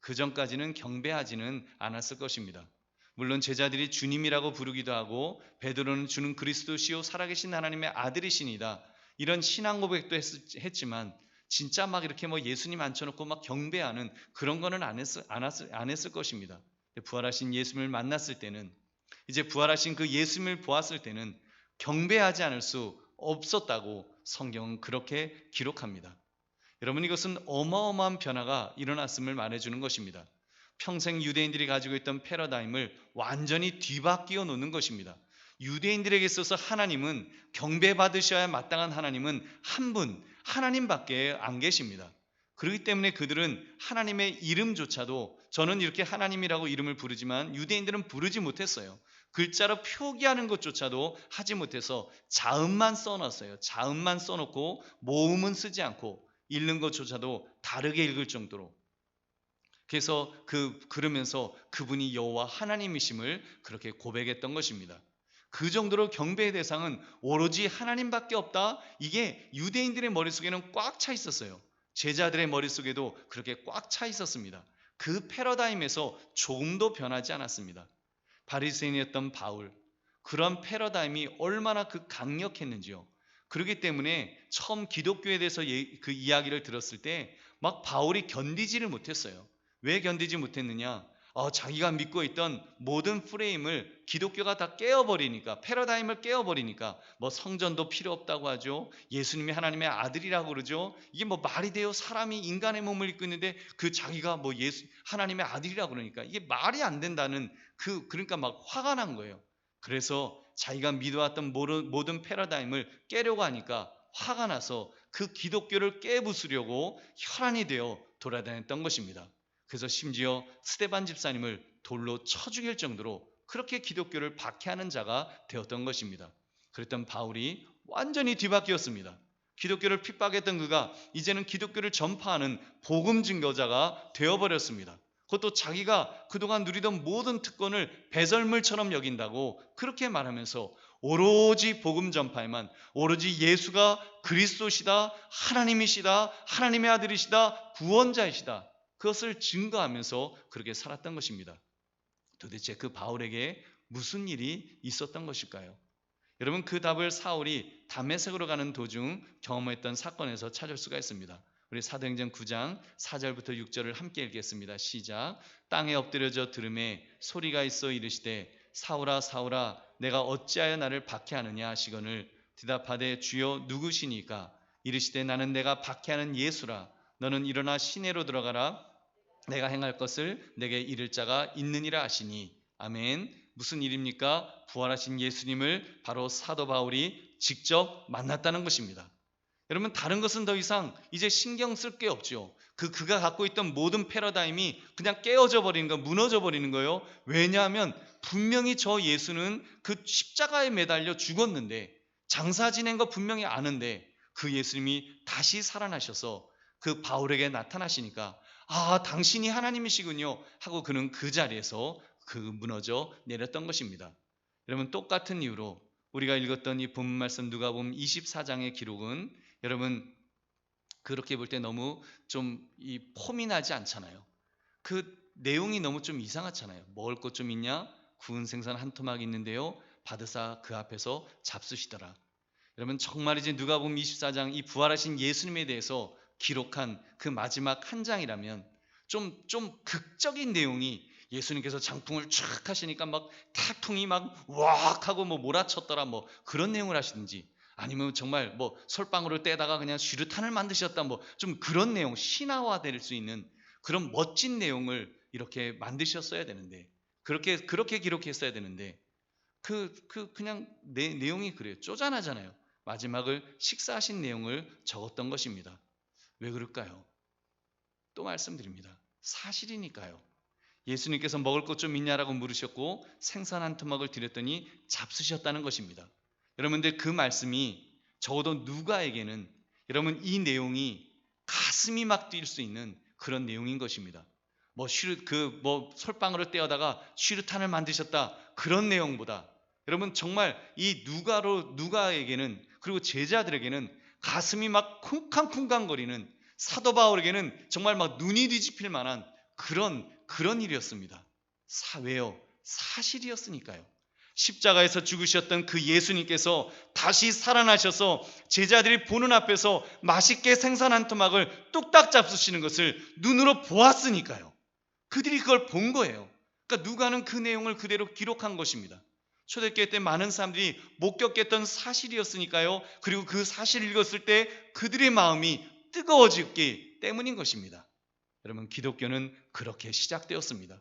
그 전까지는 경배하지는 않았을 것입니다. 물론 제자들이 주님이라고 부르기도 하고 베드로는 주는 그리스도시요 살아계신 하나님의 아들이시니다 이런 신앙 고백도 했지만 진짜 막 이렇게 뭐 예수님 앉혀놓고 막 경배하는 그런 거는 안 했을 것입니다. 부활하신 예수님을 만났을 때는, 이제 부활하신 그 예수님을 보았을 때는 경배하지 않을 수 없었다고 성경은 그렇게 기록합니다. 여러분, 이것은 어마어마한 변화가 일어났음을 말해주는 것입니다. 평생 유대인들이 가지고 있던 패러다임을 완전히 뒤바뀌어 놓는 것입니다. 유대인들에게 있어서 하나님은, 경배받으셔야 마땅한 하나님은 한 분, 하나님밖에 안 계십니다. 그렇기 때문에 그들은 하나님의 이름조차도, 저는 이렇게 하나님이라고 이름을 부르지만 유대인들은 부르지 못했어요. 글자로 표기하는 것조차도 하지 못해서 자음만 써놨어요. 자음만 써놓고 모음은 쓰지 않고 읽는 것조차도 다르게 읽을 정도로. 그래서 그러면서 그분이 여호와 하나님이심을 그렇게 고백했던 것입니다. 그 정도로 경배의 대상은 오로지 하나님밖에 없다. 이게 유대인들의 머릿속에는 꽉 차 있었어요. 제자들의 머릿속에도 그렇게 꽉 차 있었습니다. 그 패러다임에서 조금도 변하지 않았습니다. 바리새인이었던 바울, 그런 패러다임이 얼마나 강력했는지요. 그렇기 때문에 처음 기독교에 대해서 그 이야기를 들었을 때 막 바울이 견디지를 못했어요. 왜 견디지 못했느냐? 자기가 믿고 있던 모든 프레임을 기독교가 다 깨어버리니까, 패러다임을 깨어버리니까, 뭐 성전도 필요 없다고 하죠. 예수님이 하나님의 아들이라고 그러죠. 이게 뭐 말이 돼요? 사람이 인간의 몸을 입고 있는데 자기가 뭐 하나님의 아들이라고 그러니까 이게 말이 안 된다는 그러니까 막 화가 난 거예요. 그래서 자기가 믿어왔던 모든 패러다임을 깨려고 하니까 화가 나서 그 기독교를 깨부수려고 혈안이 되어 돌아다녔던 것입니다. 그래서 심지어 스데반 집사님을 돌로 쳐 죽일 정도로 그렇게 기독교를 박해하는 자가 되었던 것입니다. 그랬던 바울이 완전히 뒤바뀌었습니다. 기독교를 핍박했던 그가 이제는 기독교를 전파하는 복음 증거자가 되어버렸습니다. 그것도 자기가 그동안 누리던 모든 특권을 배설물처럼 여긴다고 그렇게 말하면서 오로지 복음 전파에만, 오로지 예수가 그리스도시다, 하나님이시다, 하나님의 아들이시다, 구원자이시다, 그것을 증거하면서 그렇게 살았던 것입니다. 도대체 그 바울에게 무슨 일이 있었던 것일까요? 여러분, 그 답을 사울이 다메섹으로 가는 도중 경험했던 사건에서 찾을 수가 있습니다. 우리 사도행전 9장 4절부터 6절을 함께 읽겠습니다. 시작. 땅에 엎드려져 들음에 소리가 있어 이르시되 사울아 사울아 내가 어찌하여 나를 박해하느냐 하시거늘 대답하되 주여 누구시니까? 이르시되 나는 내가 박해하는 예수라. 너는 일어나 시내로 들어가라. 내가 행할 것을 내게 이를 자가 있느니라 하시니. 아멘. 무슨 일입니까? 부활하신 예수님을 바로 사도 바울이 직접 만났다는 것입니다. 여러분, 다른 것은 더 이상 이제 신경 쓸 게 없죠. 그가 갖고 있던 모든 패러다임이 그냥 깨어져 버리는 거, 무너져 버리는 거예요. 왜냐하면 분명히 저 예수는 그 십자가에 매달려 죽었는데, 장사 지낸 거 분명히 아는데 그 예수님이 다시 살아나셔서 그 바울에게 나타나시니까 아, 당신이 하나님이시군요 하고 그는 그 자리에서 무너져 내렸던 것입니다. 여러분, 똑같은 이유로 우리가 읽었던 이 본문 말씀 누가복음 24장의 기록은 여러분 그렇게 볼 때 너무 좀 이 폼이 나지 않잖아요. 그 내용이 너무 좀 이상하잖아요. 먹을 것 좀 있냐? 구운 생선 한 토막 있는데요. 받으사 그 앞에서 잡수시더라. 여러분, 정말이지 누가복음 24장 이 부활하신 예수님에 대해서 기록한 그 마지막 한 장이라면 좀 극적인 내용이, 예수님께서 장풍을 촥 하시니까 막 태풍이 막 왁 하고 뭐 몰아쳤더라 뭐 그런 내용을 하시든지, 아니면 정말 뭐 솔방울을 떼다가 그냥 쉬르탄을 만드셨다 뭐 좀 그런 내용, 신화화될 수 있는 그런 멋진 내용을 이렇게 만드셨어야 되는데, 그렇게 기록했어야 되는데 그냥 내용이 그래요. 쪼잔하잖아요. 마지막을 식사하신 내용을 적었던 것입니다. 왜 그럴까요? 또 말씀드립니다. 사실이니까요. 예수님께서 먹을 것 좀 있냐라고 물으셨고 생선 한 토막을 드렸더니 잡수셨다는 것입니다. 여러분들, 그 말씀이 적어도 누가에게는 여러분 이 내용이 가슴이 막 뛸 수 있는 그런 내용인 것입니다. 뭐 솔방울을 떼어다가 쉬르탄을 만드셨다 그런 내용보다 여러분 정말 이 누가에게는, 그리고 제자들에게는 가슴이 막 쿵쾅쿵쾅거리는, 사도 바울에게는 정말 막 눈이 뒤집힐 만한 그런 일이었습니다. 왜요? 사실이었으니까요. 십자가에서 죽으셨던 그 예수님께서 다시 살아나셔서 제자들이 보는 앞에서 맛있게 생선 한 토막을 뚝딱 잡수시는 것을 눈으로 보았으니까요. 그들이 그걸 본 거예요. 그러니까 누가는 그 내용을 그대로 기록한 것입니다. 초대교회 때 많은 사람들이 목격했던 사실이었으니까요. 그리고 그 사실을 읽었을 때 그들의 마음이 뜨거워지기 때문인 것입니다. 여러분, 기독교는 그렇게 시작되었습니다.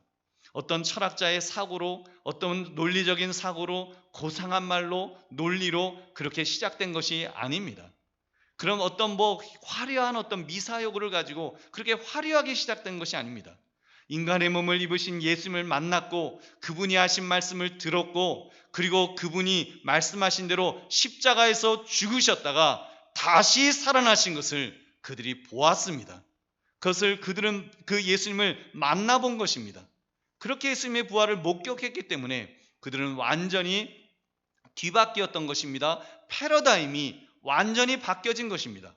어떤 철학자의 사고로, 어떤 논리적인 사고로, 고상한 말로, 논리로 그렇게 시작된 것이 아닙니다. 그럼 어떤 화려한 어떤 미사여구를 가지고 그렇게 화려하게 시작된 것이 아닙니다. 인간의 몸을 입으신 예수님을 만났고 그분이 하신 말씀을 들었고, 그리고 그분이 말씀하신 대로 십자가에서 죽으셨다가 다시 살아나신 것을 그들이 보았습니다. 그들은 그 예수님을 만나본 것입니다. 그렇게 예수님의 부활을 목격했기 때문에 그들은 완전히 뒤바뀌었던 것입니다. 패러다임이 완전히 바뀌어진 것입니다.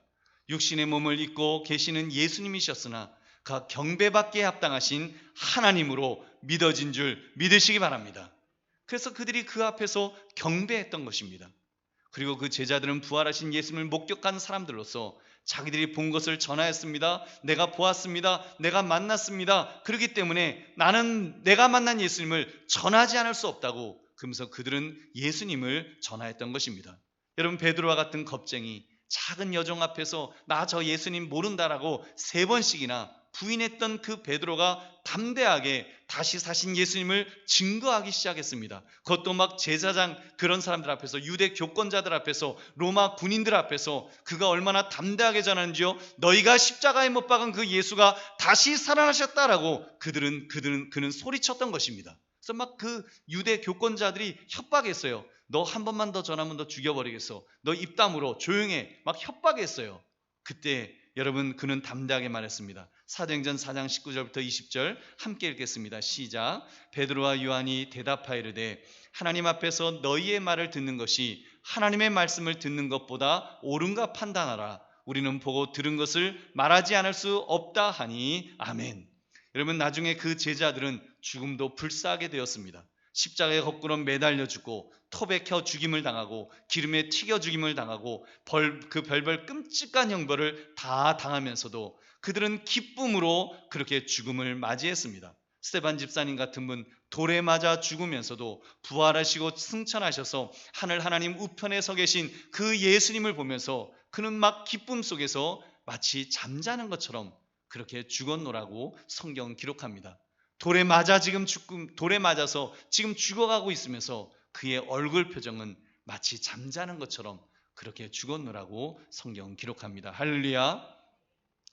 육신의 몸을 입고 계시는 예수님이셨으나 그 경배받기에 합당하신 하나님으로 믿어진 줄 믿으시기 바랍니다. 그래서 그들이 그 앞에서 경배했던 것입니다. 그리고 그 제자들은 부활하신 예수님을 목격한 사람들로서 자기들이 본 것을 전하였습니다. 내가 보았습니다. 내가 만났습니다. 그렇기 때문에 나는 내가 만난 예수님을 전하지 않을 수 없다고, 그러면서 그들은 예수님을 전하였던 것입니다. 여러분, 베드로와 같은 겁쟁이, 작은 여종 앞에서 나 저 예수님 모른다라고 3번씩이나 부인했던 그 베드로가 담대하게 다시 사신 예수님을 증거하기 시작했습니다. 그것도 막 제사장 그런 사람들 앞에서, 유대 교권자들 앞에서, 로마 군인들 앞에서 그가 얼마나 담대하게 전하는지요. 너희가 십자가에 못 박은 그 예수가 다시 살아나셨다라고 그는 소리쳤던 것입니다. 그래서 막 그 유대 교권자들이 협박했어요. 너 한 번만 더 전하면 너 죽여버리겠어. 너 입 다물어. 조용해. 막 협박했어요. 그때 여러분, 그는 담대하게 말했습니다. 사도행전 4장 19절부터 20절 함께 읽겠습니다. 시작. 베드로와 요한이 대답하여 이르되 하나님 앞에서 너희의 말을 듣는 것이 하나님의 말씀을 듣는 것보다 옳은가 판단하라. 우리는 보고 들은 것을 말하지 않을 수 없다 하니 아멘. 여러분, 나중에 그 제자들은 죽음도 불사하게 되었습니다. 십자가에 거꾸로 매달려 죽고 톱에 켜 죽임을 당하고 기름에 튀겨 죽임을 당하고 그 별별 끔찍한 형벌을 다 당하면서도 그들은 기쁨으로 그렇게 죽음을 맞이했습니다. 스데반 집사님 같은 분, 돌에 맞아 죽으면서도 부활하시고 승천하셔서 하늘 하나님 우편에 서 계신 그 예수님을 보면서 그는 막 기쁨 속에서 마치 잠자는 것처럼 그렇게 죽었노라고 성경 기록합니다. 돌에 맞아서 지금 죽어가고 있으면서 그의 얼굴 표정은 마치 잠자는 것처럼 그렇게 죽었노라고 성경 기록합니다. 할렐루야.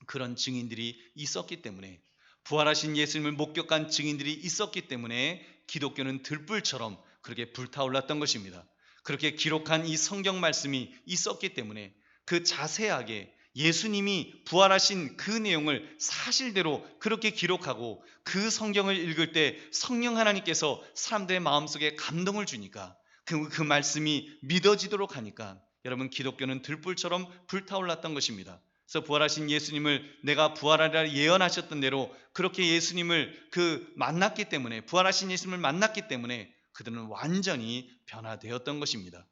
그런 증인들이 있었기 때문에, 부활하신 예수님을 목격한 증인들이 있었기 때문에 기독교는 들불처럼 그렇게 불타올랐던 것입니다. 그렇게 기록한 이 성경 말씀이 있었기 때문에 그 자세하게 예수님이 부활하신 그 내용을 사실대로 그렇게 기록하고 그 성경을 읽을 때 성령 하나님께서 사람들의 마음속에 감동을 주니까 그 말씀이 믿어지도록 하니까 여러분, 기독교는 들불처럼 불타올랐던 것입니다. 그래서 부활하신 예수님을 내가 부활하리라 예언하셨던 대로 그렇게 예수님을 만났기 때문에, 부활하신 예수님을 만났기 때문에 그들은 완전히 변화되었던 것입니다.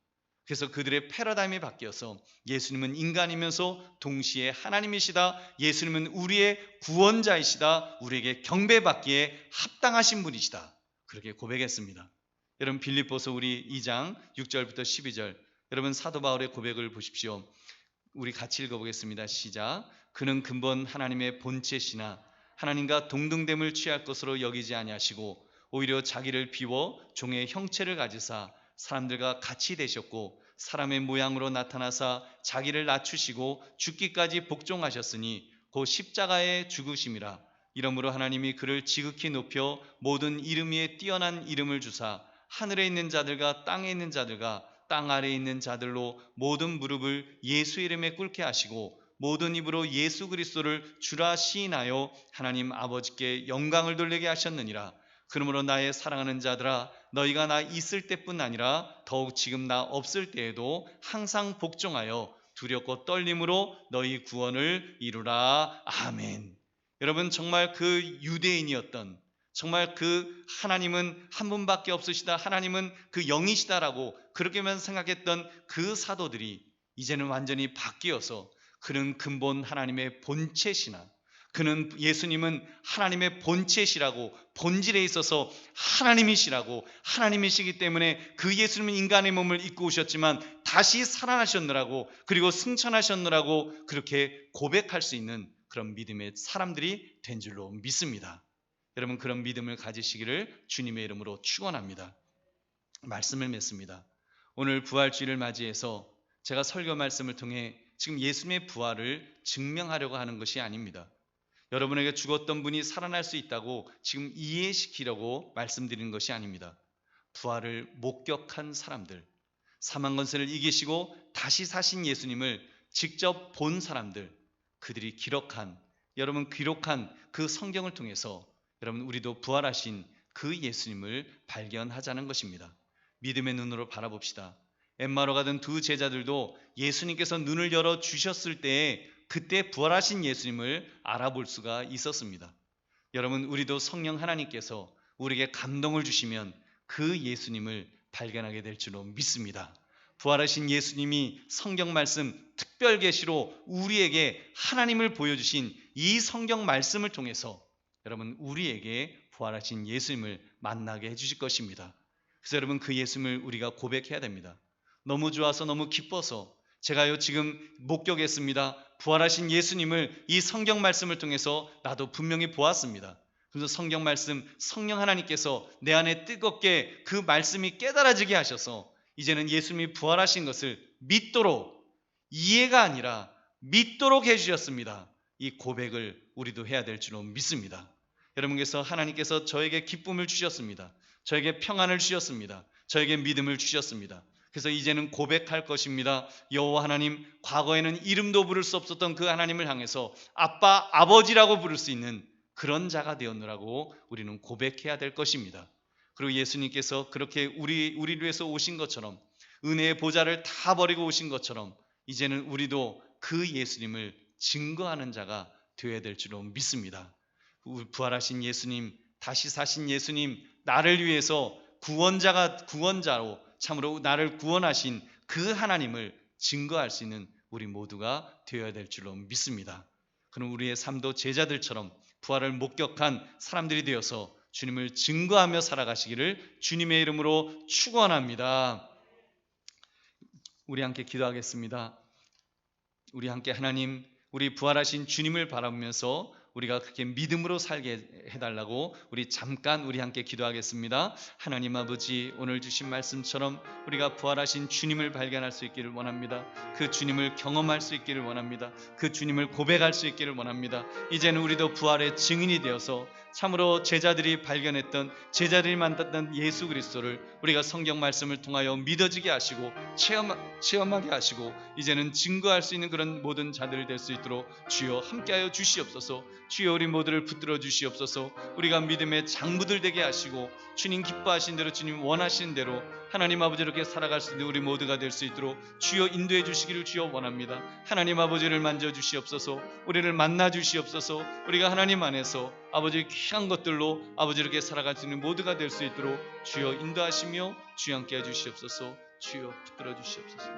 그래서 그들의 패러다임이 바뀌어서 예수님은 인간이면서 동시에 하나님이시다, 예수님은 우리의 구원자이시다, 우리에게 경배받기에 합당하신 분이시다, 그렇게 고백했습니다. 여러분, 빌립보서 우리 2장 6절부터 12절, 여러분 사도 바울의 고백을 보십시오. 우리 같이 읽어보겠습니다. 시작. 그는 근본 하나님의 본체시나 하나님과 동등됨을 취할 것으로 여기지 아니하시고 오히려 자기를 비워 종의 형체를 가지사 사람들과 같이 되셨고 사람의 모양으로 나타나사 자기를 낮추시고 죽기까지 복종하셨으니 곧 십자가에 죽으심이라. 이러므로 하나님이 그를 지극히 높여 모든 이름 위에 뛰어난 이름을 주사 하늘에 있는 자들과 땅에 있는 자들과 땅 아래에 있는 자들로 모든 무릎을 예수 이름에 꿇게 하시고 모든 입으로 예수 그리스도를 주라 시인하여 하나님 아버지께 영광을 돌리게 하셨느니라. 그러므로 나의 사랑하는 자들아, 너희가 나 있을 때뿐 아니라 더욱 지금 나 없을 때에도 항상 복종하여 두렵고 떨림으로 너희 구원을 이루라. 아멘. 여러분, 정말 그 유대인이었던, 정말 그 하나님은 한 분밖에 없으시다, 하나님은 그 영이시다라고 그렇게만 생각했던 그 사도들이 이제는 완전히 바뀌어서 그는 근본 하나님의 본체시나, 그는 예수님은 하나님의 본체시라고, 본질에 있어서 하나님이시라고, 하나님이시기 때문에 그 예수님은 인간의 몸을 입고 오셨지만 다시 살아나셨느라고, 그리고 승천하셨느라고 그렇게 고백할 수 있는 그런 믿음의 사람들이 된 줄로 믿습니다. 여러분, 그런 믿음을 가지시기를 주님의 이름으로 축원합니다. 말씀을 맺습니다. 오늘 부활주일을 맞이해서 제가 설교 말씀을 통해 지금 예수님의 부활을 증명하려고 하는 것이 아닙니다. 여러분에게 죽었던 분이 살아날 수 있다고 지금 이해시키려고 말씀드리는 것이 아닙니다. 부활을 목격한 사람들, 사망 권세를 이기시고 다시 사신 예수님을 직접 본 사람들, 그들이 기록한 그 성경을 통해서 여러분, 우리도 부활하신 그 예수님을 발견하자는 것입니다. 믿음의 눈으로 바라봅시다. 엠마오로 가던 두 제자들도 예수님께서 눈을 열어 주셨을 때에 그때 부활하신 예수님을 알아볼 수가 있었습니다. 여러분, 우리도 성령 하나님께서 우리에게 감동을 주시면 그 예수님을 발견하게 될 줄로 믿습니다. 부활하신 예수님이 성경 말씀 특별 계시로 우리에게 하나님을 보여주신 이 성경 말씀을 통해서 여러분, 우리에게 부활하신 예수님을 만나게 해주실 것입니다. 그래서 여러분, 그 예수님을 우리가 고백해야 됩니다. 너무 좋아서, 너무 기뻐서 제가요 지금 목격했습니다. 부활하신 예수님을 이 성경 말씀을 통해서 나도 분명히 보았습니다. 그래서 성경 말씀, 성령 하나님께서 내 안에 뜨겁게 그 말씀이 깨달아지게 하셔서 이제는 예수님이 부활하신 것을 믿도록, 이해가 아니라 믿도록 해주셨습니다. 이 고백을 우리도 해야 될 줄로 믿습니다. 여러분께서, 하나님께서 저에게 기쁨을 주셨습니다. 저에게 평안을 주셨습니다. 저에게 믿음을 주셨습니다. 그래서 이제는 고백할 것입니다. 여호와 하나님, 과거에는 이름도 부를 수 없었던 그 하나님을 향해서 아빠, 아버지라고 부를 수 있는 그런 자가 되었느라고 우리는 고백해야 될 것입니다. 그리고 예수님께서 그렇게 우리를 위해서 오신 것처럼, 은혜의 보좌를 다 버리고 오신 것처럼 이제는 우리도 그 예수님을 증거하는 자가 되어야 될 줄로 믿습니다. 부활하신 예수님, 다시 사신 예수님, 나를 위해서 구원자로 참으로 나를 구원하신 그 하나님을 증거할 수 있는 우리 모두가 되어야 될 줄로 믿습니다. 그럼 우리의 삶도 제자들처럼 부활을 목격한 사람들이 되어서 주님을 증거하며 살아가시기를 주님의 이름으로 축원합니다. 우리 함께 기도하겠습니다. 우리 함께 하나님, 우리 부활하신 주님을 바라보면서 우리가 그렇게 믿음으로 살게 해달라고 우리 잠깐 우리 함께 기도하겠습니다. 하나님 아버지, 오늘 주신 말씀처럼 우리가 부활하신 주님을 발견할 수 있기를 원합니다. 그 주님을 경험할 수 있기를 원합니다. 그 주님을 고백할 수 있기를 원합니다. 이제는 우리도 부활의 증인이 되어서 참으로 제자들이 발견했던, 제자들이 만났던 예수 그리스도를 우리가 성경 말씀을 통하여 믿어지게 하시고 체험하게 하시고 이제는 증거할 수 있는 그런 모든 자들이 될 수 있도록 주여 함께하여 주시옵소서. 주여 우리 모두를 붙들어 주시옵소서. 우리가 믿음의 장부들 되게 하시고 주님 기뻐하신 대로, 주님 원하시는 대로 하나님 아버지 이렇게 살아갈 수 있는 우리 모두가 될 수 있도록 주여 인도해 주시기를 주여 원합니다. 하나님 아버지를 만져 주시옵소서. 우리를 만나 주시옵소서. 우리가 하나님 안에서 아버지 귀한 것들로 아버지 이렇게 살아갈 수 있는 모두가 될 수 있도록 주여 인도하시며 주여 함께 해 주시옵소서. 주여 붙들어 주시옵소서.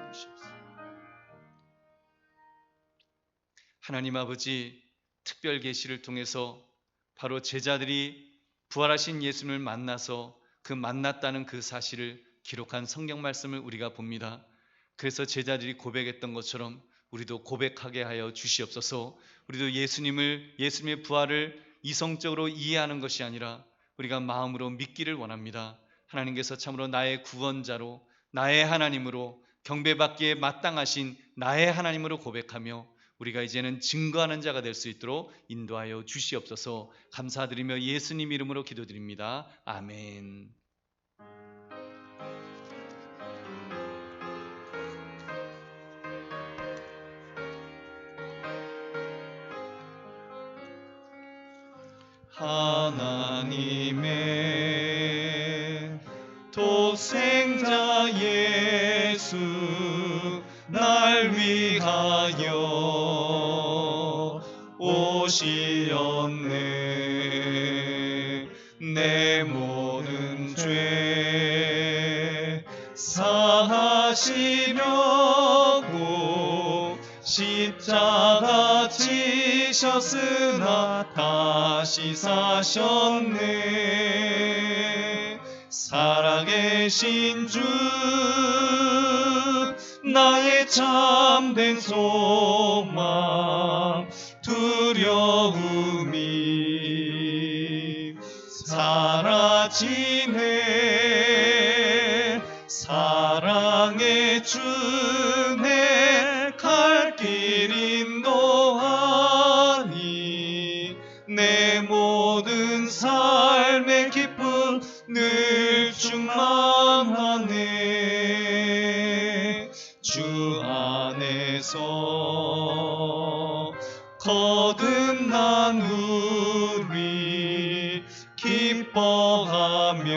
하나님 아버지, 특별 계시를 통해서 바로 제자들이 부활하신 예수님을 만나서 그 만났다는 그 사실을 기록한 성경 말씀을 우리가 봅니다. 그래서 제자들이 고백했던 것처럼 우리도 고백하게 하여 주시옵소서. 우리도 예수님의 부활을 이성적으로 이해하는 것이 아니라 우리가 마음으로 믿기를 원합니다. 하나님께서 참으로 나의 구원자로, 나의 하나님으로, 경배받기에 마땅하신 나의 하나님으로 고백하며 우리가 이제는 증거하는 자가 될 수 있도록 인도하여 주시옵소서. 감사드리며 예수님 이름으로 기도드립니다. 아멘. 하나님의 독생자 예수 날 위하여 오시었네. 내 모든 죄 사하시려고 십자가 지셨으나 다시 사셨네. 살아계신 주 나의 참된 소망 두려움이 사라지네. 사랑의 주내 갈 길 인도하니 내 모든 삶의 기쁨 늘 충만하네. 주 안에서 거듭난 우리 기뻐하며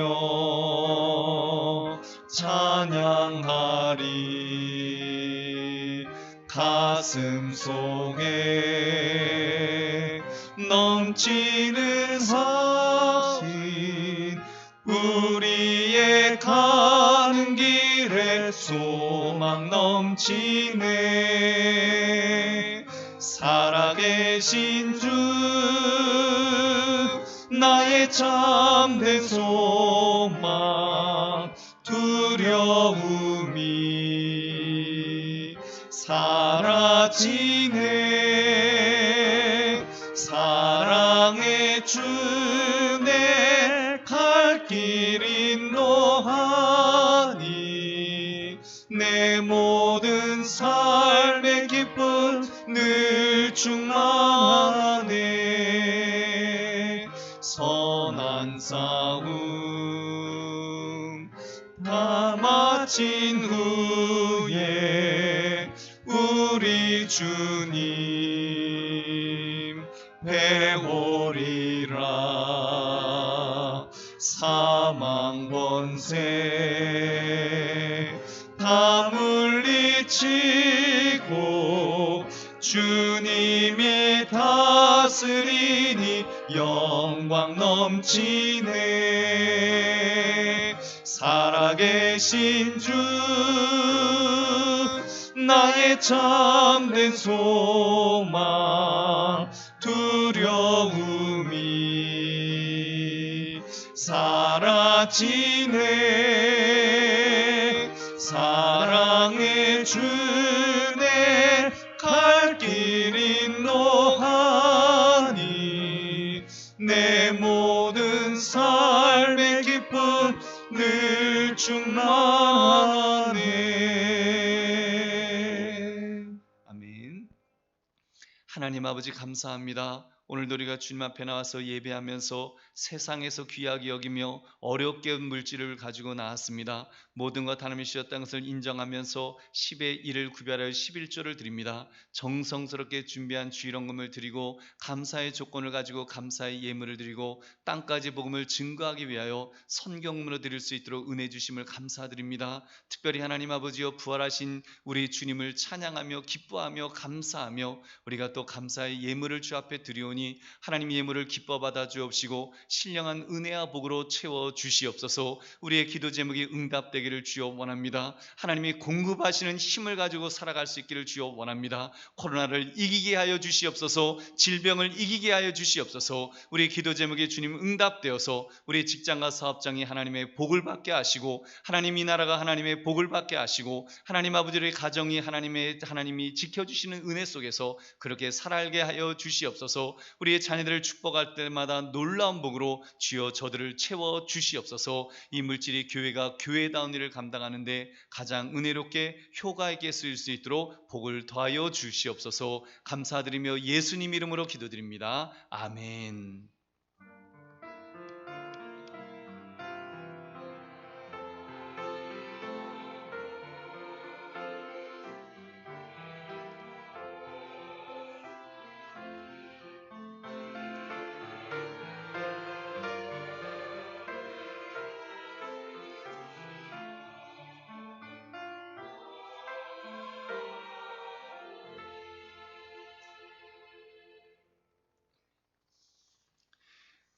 찬양하리. 가슴 속에 넘치는 사신 우리의 가는 길에 소망 넘치네. 살아계신 주 나의 참된 소망 두려움이 사라지네. 사랑의 주내 갈 길 인도하니 내 모든 삶의 기쁨 늘 충만하네. 선한 싸움 다 마친 후에 우리 주님 배우리라. 사망 권세 다 물리치고 주님이 다스리니 영광 넘치네. 살아계신 주 나의 참된 소망 두려움이 사라지네. 사랑의 주내 갈 길 인도하니 모든 삶의 기쁨 늘 충만하네. 아멘. 하나님 아버지 감사합니다. 오늘도 우리가 주님 앞에 나와서 예배하면서 세상에서 귀하게 여기며 어렵게 물질을 가지고 나왔습니다. 모든 것 하나님이 주셨다는 것을 인정하면서 10의 1을 구별하여 11조를 드립니다. 정성스럽게 준비한 주일원금을 드리고 감사의 조건을 가지고 감사의 예물을 드리고 땅까지 복음을 증거하기 위하여 선경물로 드릴 수 있도록 은혜 주심을 감사드립니다. 특별히 하나님 아버지여 부활하신 우리 주님을 찬양하며 기뻐하며 감사하며 우리가 또 감사의 예물을 주 앞에 드리오니 하나님 예물을 기뻐 받아 주옵시고 신령한 은혜와 복으로 채워 주시옵소서. 우리의 기도 제목이 응답되기를 주여 원합니다. 하나님이 공급하시는 힘을 가지고 살아갈 수 있기를 주여 원합니다. 코로나를 이기게 하여 주시옵소서. 질병을 이기게 하여 주시옵소서. 우리의 기도 제목이 주님 응답되어서 우리 직장과 사업장이 하나님의 복을 받게 하시고 하나님 이 나라가 하나님의 복을 받게 하시고 하나님 아버지의 가정이 하나님이 지켜주시는 은혜 속에서 그렇게 살아가게 하여 주시옵소서. 우리의 자녀들을 축복할 때마다 놀라운 복으로 주여 저들을 채워 주시옵소서. 이 물질이 교회가 교회다운 일을 감당하는데 가장 은혜롭게 효과 있게 쓰일 수 있도록 복을 더하여 주시옵소서. 감사드리며 예수님 이름으로 기도드립니다. 아멘.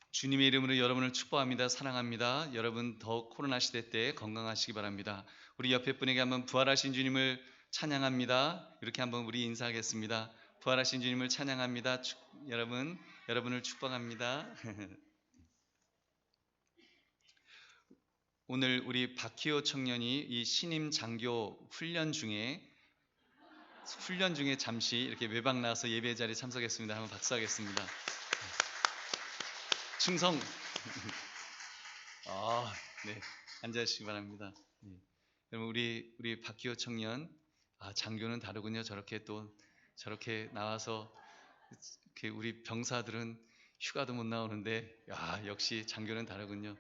주님의 이름으로 여러분을 축복합니다. 사랑합니다. 여러분 더 코로나 시대 때 건강하시기 바랍니다. 우리 옆에 분에게 한번 부활하신 주님을 찬양합니다. 이렇게 한번 우리 인사하겠습니다. 부활하신 주님을 찬양합니다. 여러분을 축복합니다. 오늘 우리 박희호 청년이 이 신임 장교 훈련 중에 잠시 이렇게 외박 나와서 예배 자리에 참석했습니다. 한번 박수하겠습니다. 충성. 네, 앉아주시기 바랍니다. 네. 여러분 우리 박기호 청년, 장교는 다르군요. 저렇게 나와서 이렇게 우리 병사들은 휴가도 못 나오는데, 역시 장교는 다르군요.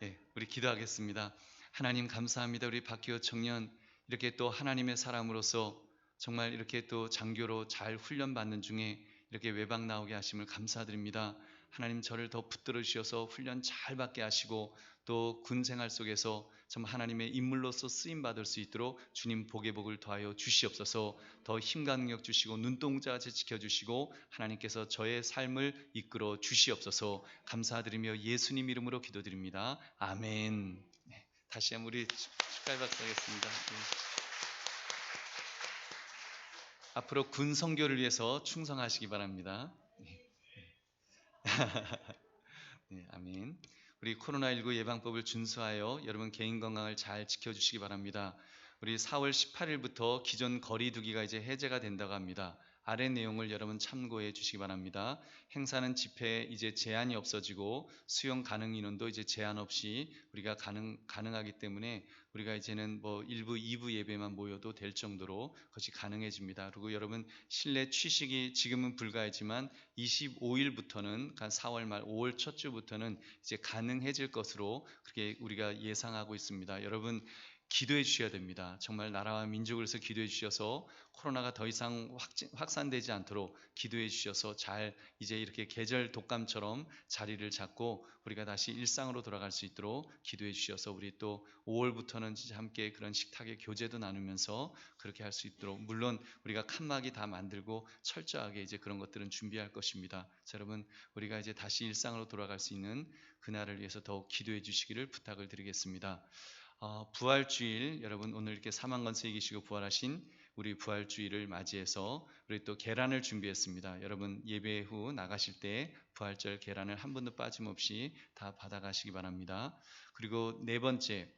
네, 우리 기도하겠습니다. 하나님 감사합니다. 우리 박기호 청년 이렇게 또 하나님의 사람으로서 정말 이렇게 또 장교로 잘 훈련받는 중에 이렇게 외박 나오게 하심을 감사드립니다. 하나님 저를 더 붙들어 주셔서 훈련 잘 받게 하시고 또 군 생활 속에서 정말 하나님의 인물로서 쓰임 받을 수 있도록 주님 복의 복을 더하여 주시옵소서. 더 힘과 능력 주시고 눈동자같이 지켜주시고 하나님께서 저의 삶을 이끌어 주시옵소서. 감사드리며 예수님 이름으로 기도드립니다. 아멘. 네, 다시 한번 우리 축하의 박수 하겠습니다. 네. 앞으로 군 선교를 위해서 충성하시기 바랍니다. 네, 아멘. 우리 코로나19 예방법을 준수하여 여러분 개인 건강을 잘 지켜주시기 바랍니다. 우리 4월 18일부터 기존 거리두기가 이제 해제가 된다고 합니다. 아래 내용을 여러분 참고해 주시기 바랍니다. 행사는 집회에 이제 제한이 없어지고 수용 가능 인원도 이제 제한 없이 우리가 가능하기 때문에 우리가 이제는 뭐 1부, 2부 예배만 모여도 될 정도로 그것이 가능해집니다. 그리고 여러분 실내 취식이 지금은 불가하지만 25일부터는 4월 말 5월 첫 주부터는 이제 가능해질 것으로 그렇게 우리가 예상하고 있습니다. 여러분 기도해 주셔야 됩니다. 정말 나라와 민족을 위해서 기도해 주셔서 코로나가 더 이상 확산되지 않도록 기도해 주셔서 잘 이제 이렇게 계절 독감처럼 자리를 잡고 우리가 다시 일상으로 돌아갈 수 있도록 기도해 주셔서 우리 또 5월부터는 진짜 함께 그런 식탁의 교제도 나누면서 그렇게 할 수 있도록 물론 우리가 칸막이 다 만들고 철저하게 이제 그런 것들은 준비할 것입니다. 자, 여러분 우리가 이제 다시 일상으로 돌아갈 수 있는 그날을 위해서 더욱 기도해 주시기를 부탁을 드리겠습니다. 부활주일 여러분 오늘 이렇게 사망건세 이기시고 부활하신 우리 부활주일을 맞이해서 우리 또 계란을 준비했습니다. 여러분 예배 후 나가실 때 부활절 계란을 한 번도 빠짐없이 다 받아가시기 바랍니다. 그리고 네 번째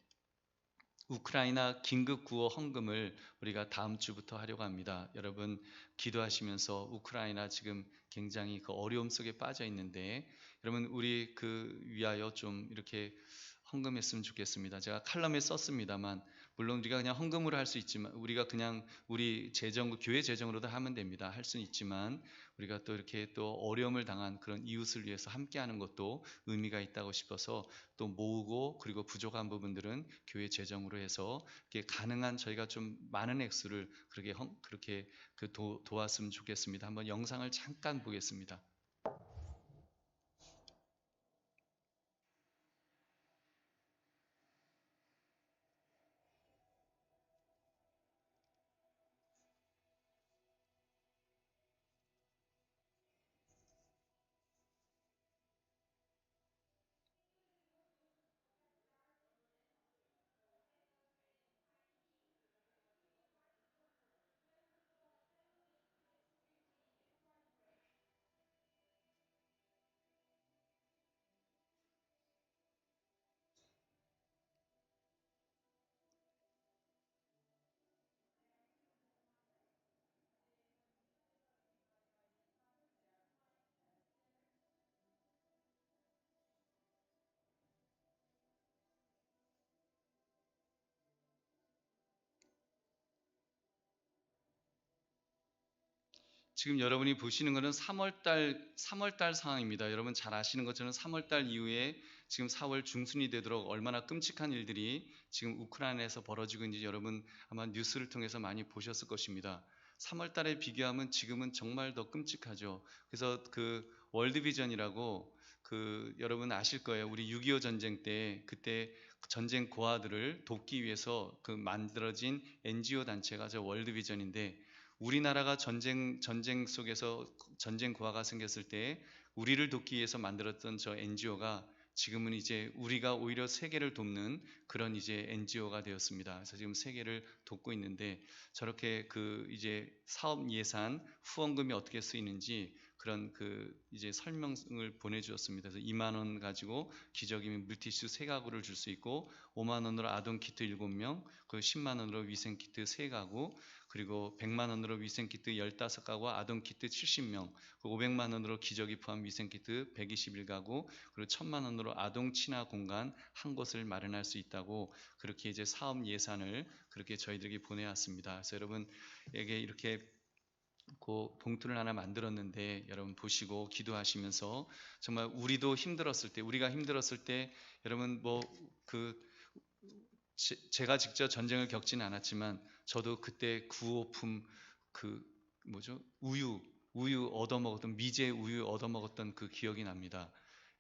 우크라이나 긴급 구호 헌금을 우리가 다음 주부터 하려고 합니다. 여러분 기도하시면서 우크라이나 지금 굉장히 그 어려움 속에 빠져 있는데 여러분 우리 그 위하여 좀 이렇게 헌금했으면 좋겠습니다. 제가 칼럼에 썼습니다만 물론 우리가 그냥 헌금으로 할 수 있지만 우리가 그냥 우리 재정 교회 재정으로도 하면 됩니다. 할 수는 있지만 우리가 또 이렇게 또 어려움을 당한 그런 이웃을 위해서 함께하는 것도 의미가 있다고 싶어서 또 모으고 그리고 부족한 부분들은 교회 재정으로 해서 이렇게 가능한 저희가 좀 많은 액수를 그렇게 도왔으면 좋겠습니다. 한번 영상을 잠깐 보겠습니다. 지금 여러분이 보시는 것은 3월달 상황입니다. 여러분 잘 아시는 것처럼 3월달 이후에 지금 4월 중순이 되도록 얼마나 끔찍한 일들이 지금 우크라이나에서 벌어지고 있는지 여러분 아마 뉴스를 통해서 많이 보셨을 것입니다. 3월달에 비교하면 지금은 정말 더 끔찍하죠. 그래서 그 월드비전이라고 여러분 아실 거예요. 우리 6.25 전쟁 때 그때 전쟁 고아들을 돕기 위해서 만들어진 NGO 단체가 저 월드비전인데 우리나라가 전쟁 속에서 전쟁 고아가 생겼을 때 우리를 돕기 위해서 만들었던 저 NGO가 지금은 이제 우리가 오히려 세계를 돕는 그런 이제 NGO가 되었습니다. 그래서 지금 세계를 돕고 있는데 저렇게 이제 사업 예산 후원금이 어떻게 쓰이는지 그런 이제 설명을 보내주었습니다. 그래서 2만 원 가지고 기저귀 물티슈 3가구를 줄 수 있고 5만 원으로 아동 키트 7명, 그 10만 원으로 위생 키트 3가구, 그리고 100만 원으로 위생키트 15가구, 아동 키트 70명, 500만 원으로 기저귀 포함 위생키트 121가구, 그리고 1000만 원으로 아동 친화 공간 한 곳을 마련할 수 있다고 그렇게 이제 사업 예산을 그렇게 저희들에게 보내왔습니다. 그래서 여러분에게 이렇게 봉투를 하나 만들었는데 여러분 보시고 기도하시면서 정말 우리가 힘들었을 때 여러분 제가 직접 전쟁을 겪지는 않았지만 저도 그때 구호품 우유 얻어먹었던 미제 우유 얻어먹었던 그 기억이 납니다.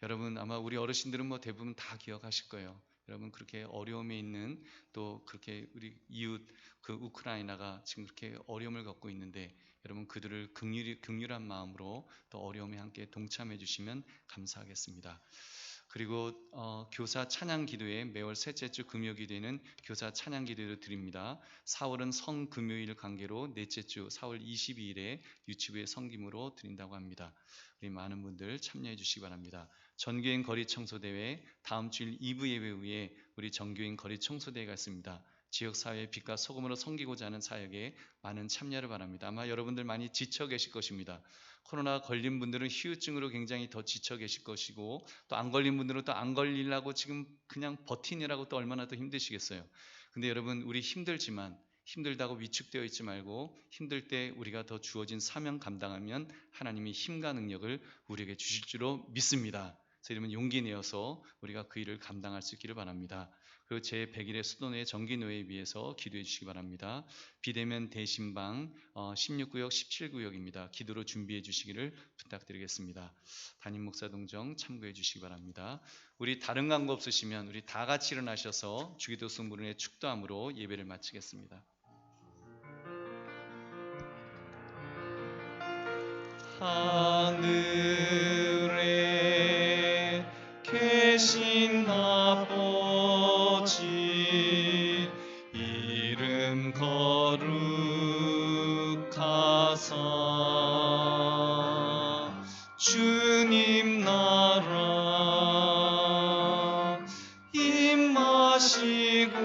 여러분 아마 우리 어르신들은 대부분 다 기억하실 거예요. 여러분 그렇게 어려움에 있는 또 그렇게 우리 이웃 우크라이나가 지금 그렇게 어려움을 겪고 있는데 여러분 그들을 긍휼한 마음으로 또 어려움에 함께 동참해 주시면 감사하겠습니다. 그리고 교사 찬양 기도에 매월 셋째 주 금요 기도에는 교사 찬양 기도를 드립니다. 4월은 성금요일 관계로 넷째 주 4월 22일에 유치부의 성김으로 드린다고 합니다. 우리 많은 분들 참여해 주시기 바랍니다. 전교인 거리 청소대회 다음 주일 2부 예배 후에 우리 전교인 거리 청소대회가 있습니다. 지역사회의 빛과 소금으로 섬기고자 하는 사역에 많은 참여를 바랍니다. 아마 여러분들 많이 지쳐 계실 것입니다. 코로나 걸린 분들은 후유증으로 굉장히 더 지쳐 계실 것이고 또 안 걸린 분들은 또 안 걸리려고 지금 그냥 버티느라고 또 얼마나 더 힘드시겠어요. 근데 여러분 우리 힘들다고 위축되어 있지 말고 힘들 때 우리가 더 주어진 사명 감당하면 하나님이 힘과 능력을 우리에게 주실 줄로 믿습니다. 그래서 여러분 용기 내어서 우리가 그 일을 감당할 수 있기를 바랍니다. 그리고 제100일의 수도내 정기노회에 위해서 기도해 주시기 바랍니다. 비대면 대신방 16구역 17구역입니다. 기도로 준비해 주시기를 부탁드리겠습니다. 담임 목사 동정 참고해 주시기 바랍니다. 우리 다른 광고 없으시면 우리 다 같이 일어나셔서 주기도 승부론의 축도함으로 예배를 마치겠습니다. 하늘에 계신 아버지 이름 거룩하사 주님 나라 임하시고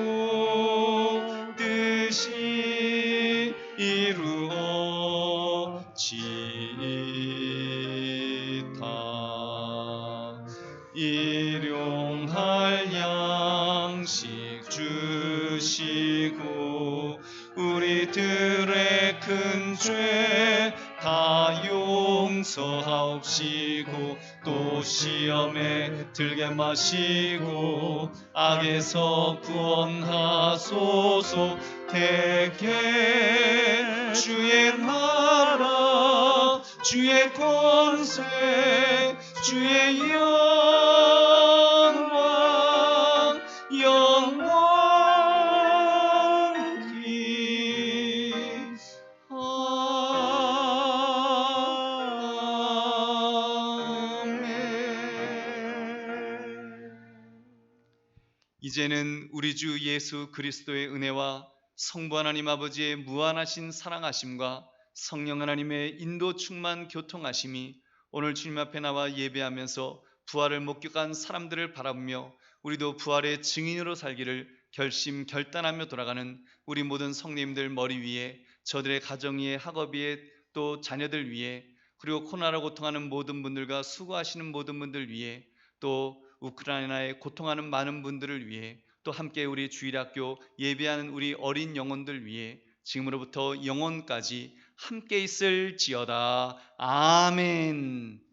일용할 양식 주시고 우리들의 큰 죄 다 용서하옵시고 또 시험에 들게 마시고 악에서 구원하소서. 대개 주의 나라 주의 권세 주의 영광 영원히 아멘. 이제는 우리 주 예수 그리스도의 은혜와 성부 하나님 아버지의 무한하신 사랑하심과 성령 하나님의 인도 충만 교통하심이 오늘 주님 앞에 나와 예배하면서 부활을 목격한 사람들을 바라보며 우리도 부활의 증인으로 살기를 결단하며 돌아가는 우리 모든 성도님들 머리 위에, 저들의 가정 위에, 학업 위에, 또 자녀들 위에, 그리고 코로나로 고통하는 모든 분들과 수고하시는 모든 분들 위에, 또 우크라이나에 고통하는 많은 분들을 위해, 또 함께 우리 주일학교 예배하는 우리 어린 영혼들 위해 지금으로부터 영원까지 함께 있을지어다. 아멘.